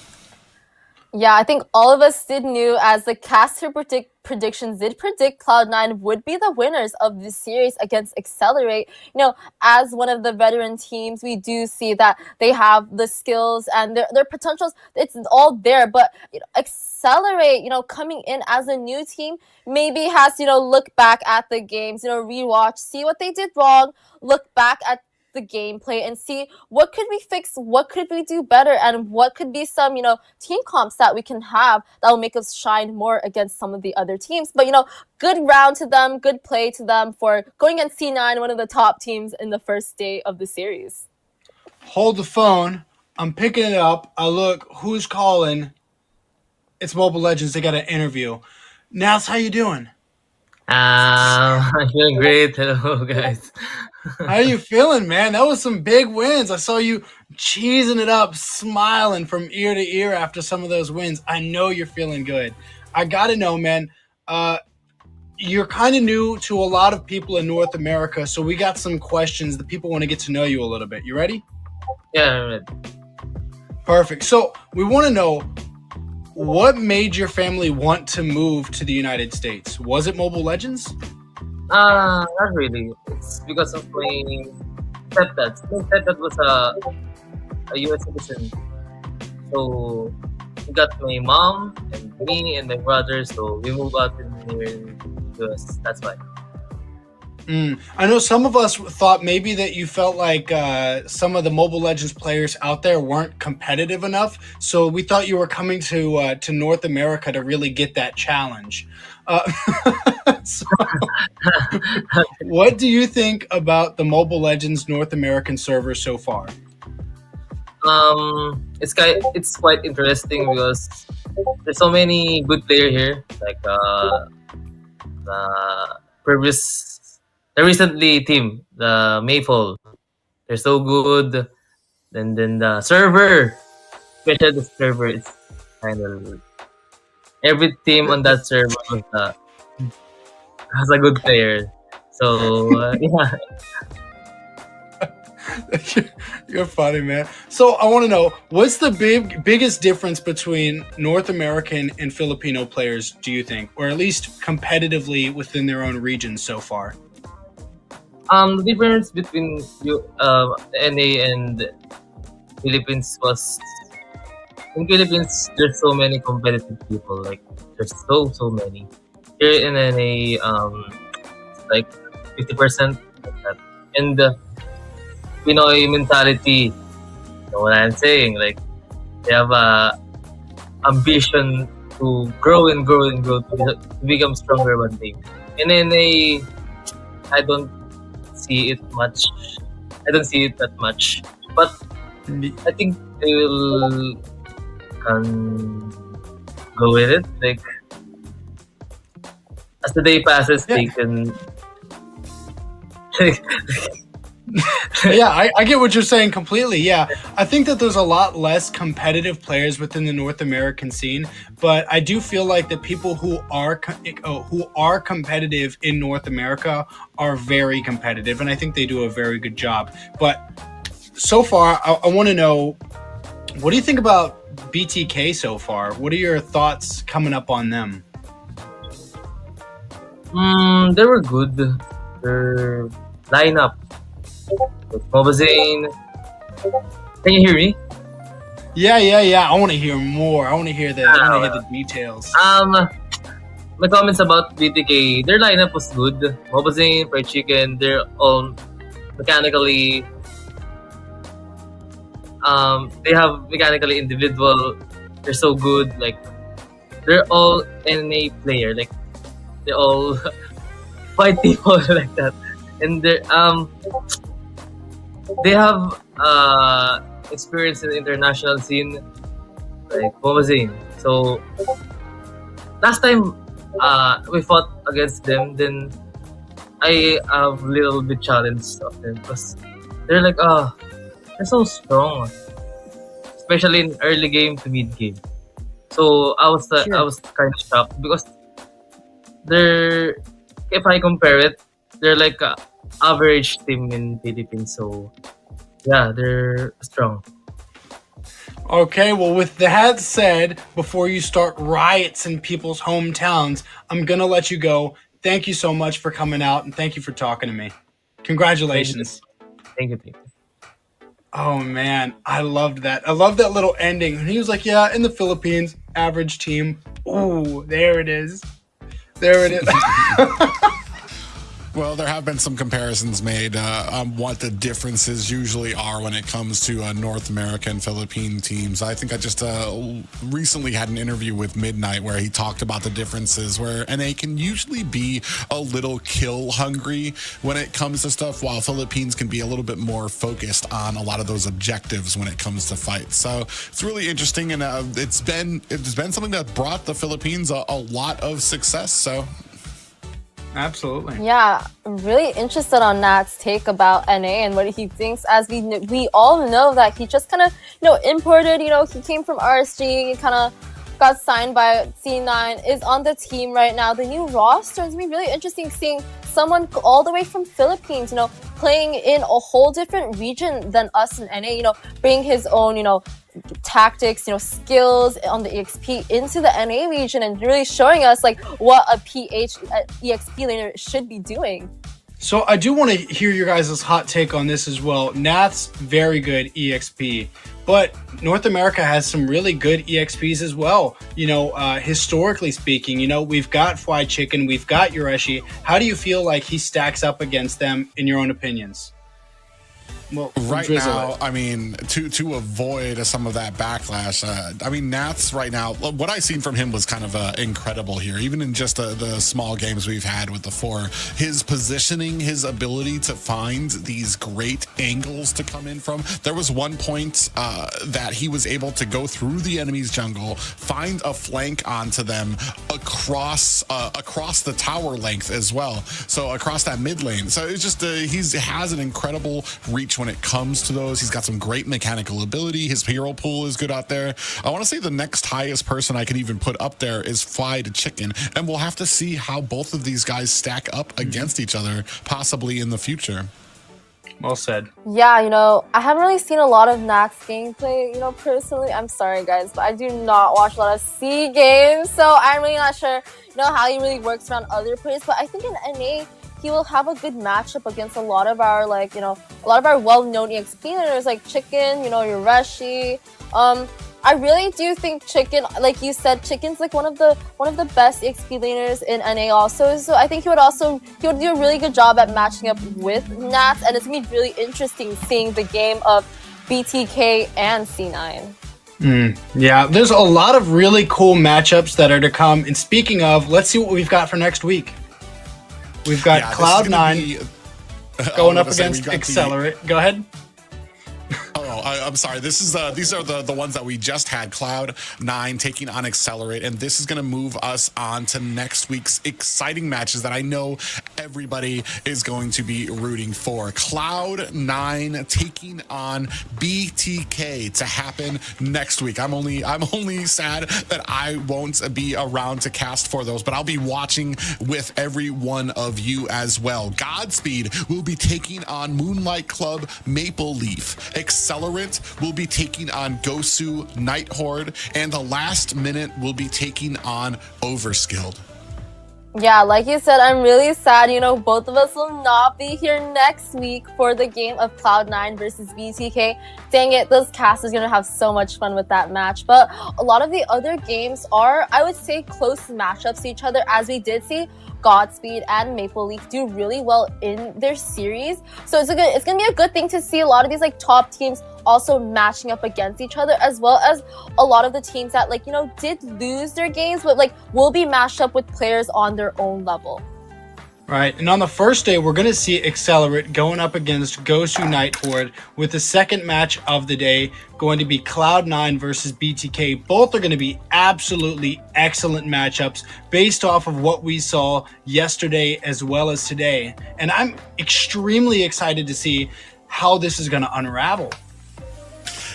Yeah, I think all of us did knew, as the caster predictions did predict Cloud9 would be the winners of this series against Excellerate. You know, as one of the veteran teams, we do see that they have the skills and their potentials. It's all there, but you know, Excellerate, you know, coming in as a new team, maybe has to, you know, look back at the games, you know, rewatch, see what they did wrong, look back at the gameplay and see what could we fix, what could we do better, and what could be some, you know, team comps that we can have that will make us shine more against some of the other teams. But you know, good round to them, good play to them for going against C9, one of the top teams in the first day of the series. Hold the phone. I'm picking it up. I look, who's calling? It's Mobile Legends. They got an interview. Nats, how you doing? I'm feeling great. Hello, guys. How you feeling, man? That was some big wins. I saw you cheesing it up, smiling from ear to ear after some of those wins. I know you're feeling good. I got to know, man, you're kind of new to a lot of people in North America, so we got some questions. The people want to get to know you a little bit. You ready? Yeah, I'm ready. Perfect. So we want to know, what made your family want to move to the United States? Was it Mobile Legends? Not really. It's because of my stepdad. My stepdad was a US citizen. So he got my mom and me and my brother, so we moved out in here in US. That's why. I know some of us thought maybe that you felt like some of the Mobile Legends players out there weren't competitive enough, so we thought you were coming to North America to really get that challenge. Uh, so, what do you think about the Mobile Legends North American server so far? It's quite interesting because there's so many good players here. Like the recently team, the Mayfall, they're so good. Then the server, especially the server, is kind of every team on that server has a good player. So yeah. You're funny, man. So I want to know, what's the biggest difference between North American and Filipino players, do you think, or at least competitively within their own region so far? The difference between NA and Philippines was in Philippines there's so many competitive people. Like there's so many. Here in NA, it's like 50% like that. And Pinoy mentality, you know what I'm saying? Like they have a ambition to grow and grow and grow to become stronger one day. And then I don't see it much. I don't see it that much, but I think they will go with it. Like as the day passes, they can. Yeah, I get what you're saying completely. Yeah, I think that there's a lot less competitive players within the North American scene, but I do feel like the people who are competitive in North America are very competitive, and I think they do a very good job. But so far, I want to know, what do you think about BTK so far? What are your thoughts coming up on them? They were good. Their lineup. Mobazane. Can you hear me? Yeah. I want to hear more. I want to hear the details. My comments about BTK, their lineup was good. Mobazane, Fried Chicken, they're all mechanically. They have mechanically individual. They're so good. Like they're all NA player. Like they all fight people like that, and they have experience in the international scene, like Bomazine. So last time we fought against them, then I have a little bit challenged of them because they're like, they're so strong, especially in early game to mid game. So I was kind of shocked because if I compare it, they're like a average team in Philippines. So yeah, they're strong. Okay, well, with that said, before you start riots in people's hometowns, I'm gonna let you go. Thank you so much for coming out, and thank you for talking to me. Congratulations. Thank you. Oh man, I loved that. I love that little ending. And he was like, yeah, in the Philippines, average team. Ooh, there it is. There it is. Well, there have been some comparisons made on what the differences usually are when it comes to North American Philippine teams. I think I just recently had an interview with Midnight where he talked about the differences where NA can usually be a little kill hungry when it comes to stuff, while Philippines can be a little bit more focused on a lot of those objectives when it comes to fights. So it's really interesting, and it's been something that brought the Philippines a lot of success. So. Absolutely. Yeah, I'm really interested on Nat's take about NA and what he thinks, as we all know that he just kind of, imported, he came from RSG, kind of got signed by C9, is on the team right now. The new roster is going to be really interesting seeing someone all the way from Philippines, playing in a whole different region than us in NA, bring his own, tactics, skills on the EXP into the NA region and really showing us like what a EXP laner should be doing. So I do want to hear your guys' hot take on this as well. Nath's very good EXP, but North America has some really good EXPs as well. Historically speaking, we've got Fried Chicken, we've got Yureshi. How do you feel like he stacks up against them in your own opinions? Well, right now, I mean, to avoid some of that backlash, Nats right now, what I've seen from him was kind of incredible here, even in just the small games we've had with the 4. His positioning, his ability to find these great angles to come in from. There was one point that he was able to go through the enemy's jungle, find a flank onto them across the tower length as well. So across that mid lane. So it's just he has an incredible reach when it comes to those. He's got some great mechanical ability. His hero pool is good out there. I want to say the next highest person I could even put up there is Fried Chicken, and we'll have to see how both of these guys stack up against each other, possibly in the future. Well said. Yeah, I haven't really seen a lot of NACT's gameplay, personally. I'm sorry, guys, but I do not watch a lot of C games, so I'm really not sure, how he really works around other players. But I think in NA, he will have a good matchup against a lot of our, well-known EXP leaders like Chicken, Yureshi. I really do think Chicken, like you said, Chicken's like one of the best EXP laners in NA also. So I think he would do a really good job at matching up with Nats, and it's gonna be really interesting seeing the game of BTK and C9. Yeah, there's a lot of really cool matchups that are to come. And speaking of, let's see what we've got for next week. We've got Cloud9 going up against Excellerate. Go ahead. I'm sorry. These are the ones that we just had. Cloud9 taking on Excellerate, and this is going to move us on to next week's exciting matches that I know everybody is going to be rooting for. Cloud9 taking on BTK to happen next week. I'm only sad that I won't be around to cast for those, but I'll be watching with every one of you as well. Godspeed will be taking on Moonlight Club Maple Leaf. Excellerate will be taking on Gosu Night Horde, and the last minute will be taking on Overskilled. Yeah, like you said, I'm really sad. Both of us will not be here next week for the game of Cloud9 versus BTK. Dang it, this cast is going to have so much fun with that match. But a lot of the other games are, I would say, close matchups to each other, as we did see Godspeed and Maple Leaf do really well in their series. So it's going to be a good thing to see a lot of these top teams also matching up against each other, as well as a lot of the teams that did lose their games, but will be matched up with players on their own level. Right, and on the first day, we're going to see Excellerate going up against Gosu Night Horde, with the second match of the day going to be Cloud9 versus BTK. Both are going to be absolutely excellent matchups based off of what we saw yesterday as well as today. And I'm extremely excited to see how this is going to unravel.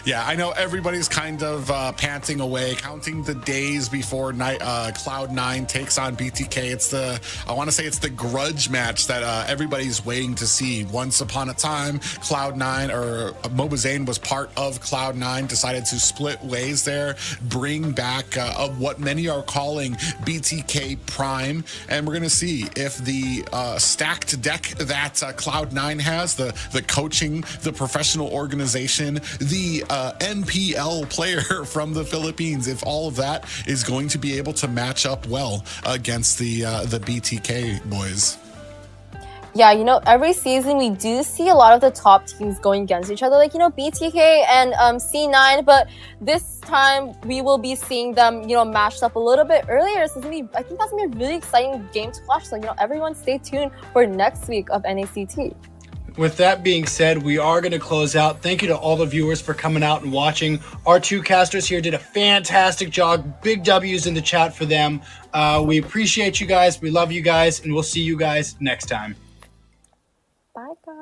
Yeah, I know everybody's kind of panting away, counting the days before Cloud9 takes on BTK. I want to say it's the grudge match that everybody's waiting to see. Once upon a time, Cloud9 or Mobazane was part of Cloud9, decided to split ways there, bring back what many are calling BTK Prime, and we're going to see if the stacked deck that Cloud9 has, the coaching, the professional organization, the NPL player from the Philippines, if all of that is going to be able to match up well against the BTK boys. Yeah, every season we do see a lot of the top teams going against each other, BTK and C9, but this time we will be seeing them, matched up a little bit earlier. So I think that's gonna be a really exciting game to watch. So, everyone stay tuned for next week of NACT. With that being said, we are going to close out. Thank you to all the viewers for coming out and watching. Our two casters here did a fantastic job. Big W's in the chat for them. We appreciate you guys. We love you guys, and we'll see you guys next time. Bye, guys.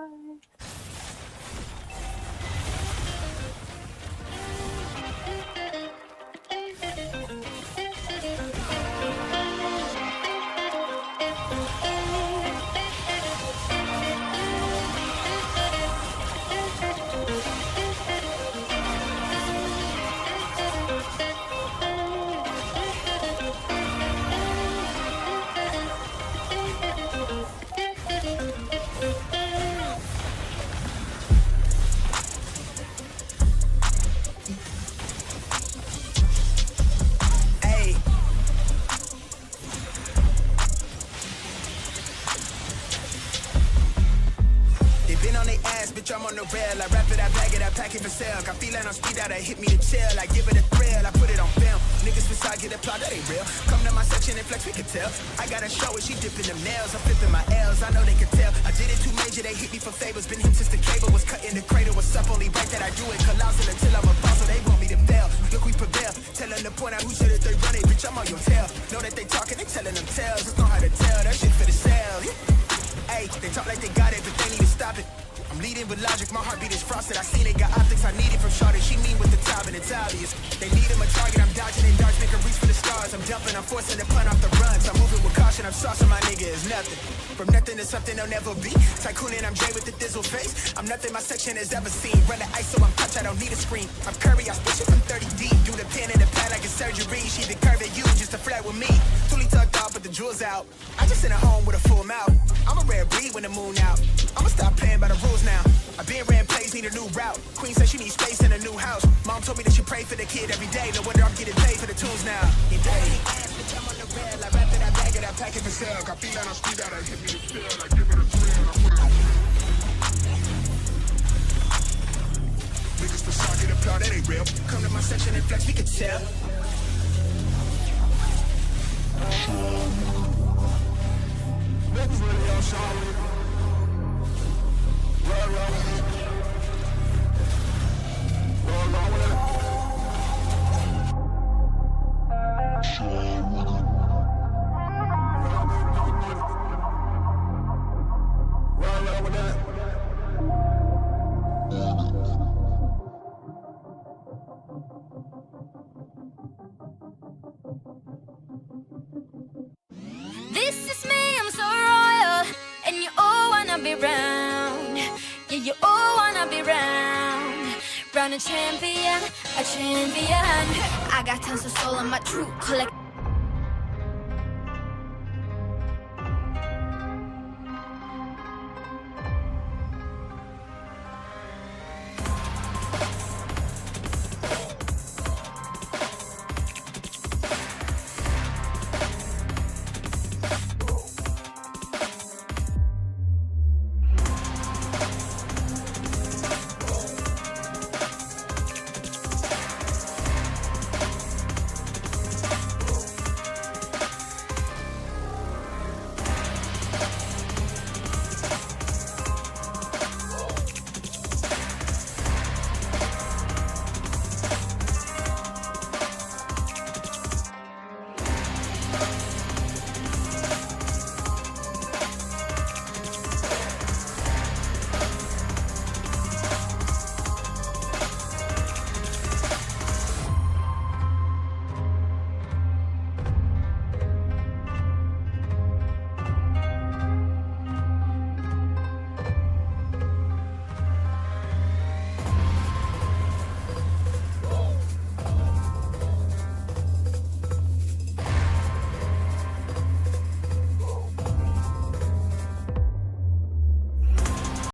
Been on their ass, bitch, I'm on the rail. I wrap it, I bag it, I pack it for sale. Got feeling on speed out, I hit me to chill. I give it a thrill, I put it on film. Niggas beside get applaud, that ain't real. Come to my section and flex, we can tell. I gotta show it, she dipping them nails. I'm flipping my L's, I know they can tell. I did it too major, they hit me for favors. Been him since the cable was cut in the cradle. What's up, only right that I do it. Colossal until I'm a boss, so they want me to fail. Look, we prevail. Tell them to point out who said it, they run it. Bitch, I'm on your tail. Know that they talking, they telling them tales. Just know how to tell, that shit for the sale. Hey, they talk like they got it, but they need to stop it. I'm leading with logic, my heartbeat is frosted. I seen they got optics, I need it from Shorty. She mean with the top and it's obvious. They need him a target, I'm dodging in darts, make her reach for the stars. I'm jumping, I'm forcing the punt off the runs. I'm moving with caution, I'm saucing my nigga is nothing. From nothing to something they'll never be. Tycooning, I'm Jay with the thizzle face. I'm nothing my section has ever seen. Run the ice so I'm touch, I don't need a screen. I'm Curry, I switch it from 30 deep. Do the pen and the pad like it's surgery. She the curve at you just to flirt with me. Fully tucked off, but the jewels out. I just sent her home with a full mouth. I'm a rare breed when the moon out. I'ma stop playing by the rules now. I been ran plays, need a new route. Queen said she needs space in a new house. Mom told me that she pray for the kid every day. No wonder I'm getting paid for the tunes now. I'm on the rail, I wrap it, I bag it, I pack it for sale. Got feet out, I speed out, I hit me to chill. I give it a thrill, I put it on. Niggas for shock, get applaud, that ain't real. Come to my section and flex, we can tell. Niggas really on show. This is me, I'm so royal, and you all wanna be round. Yeah, you all wanna be round. Round a champion, a champion. I got tons of soul on my true collect.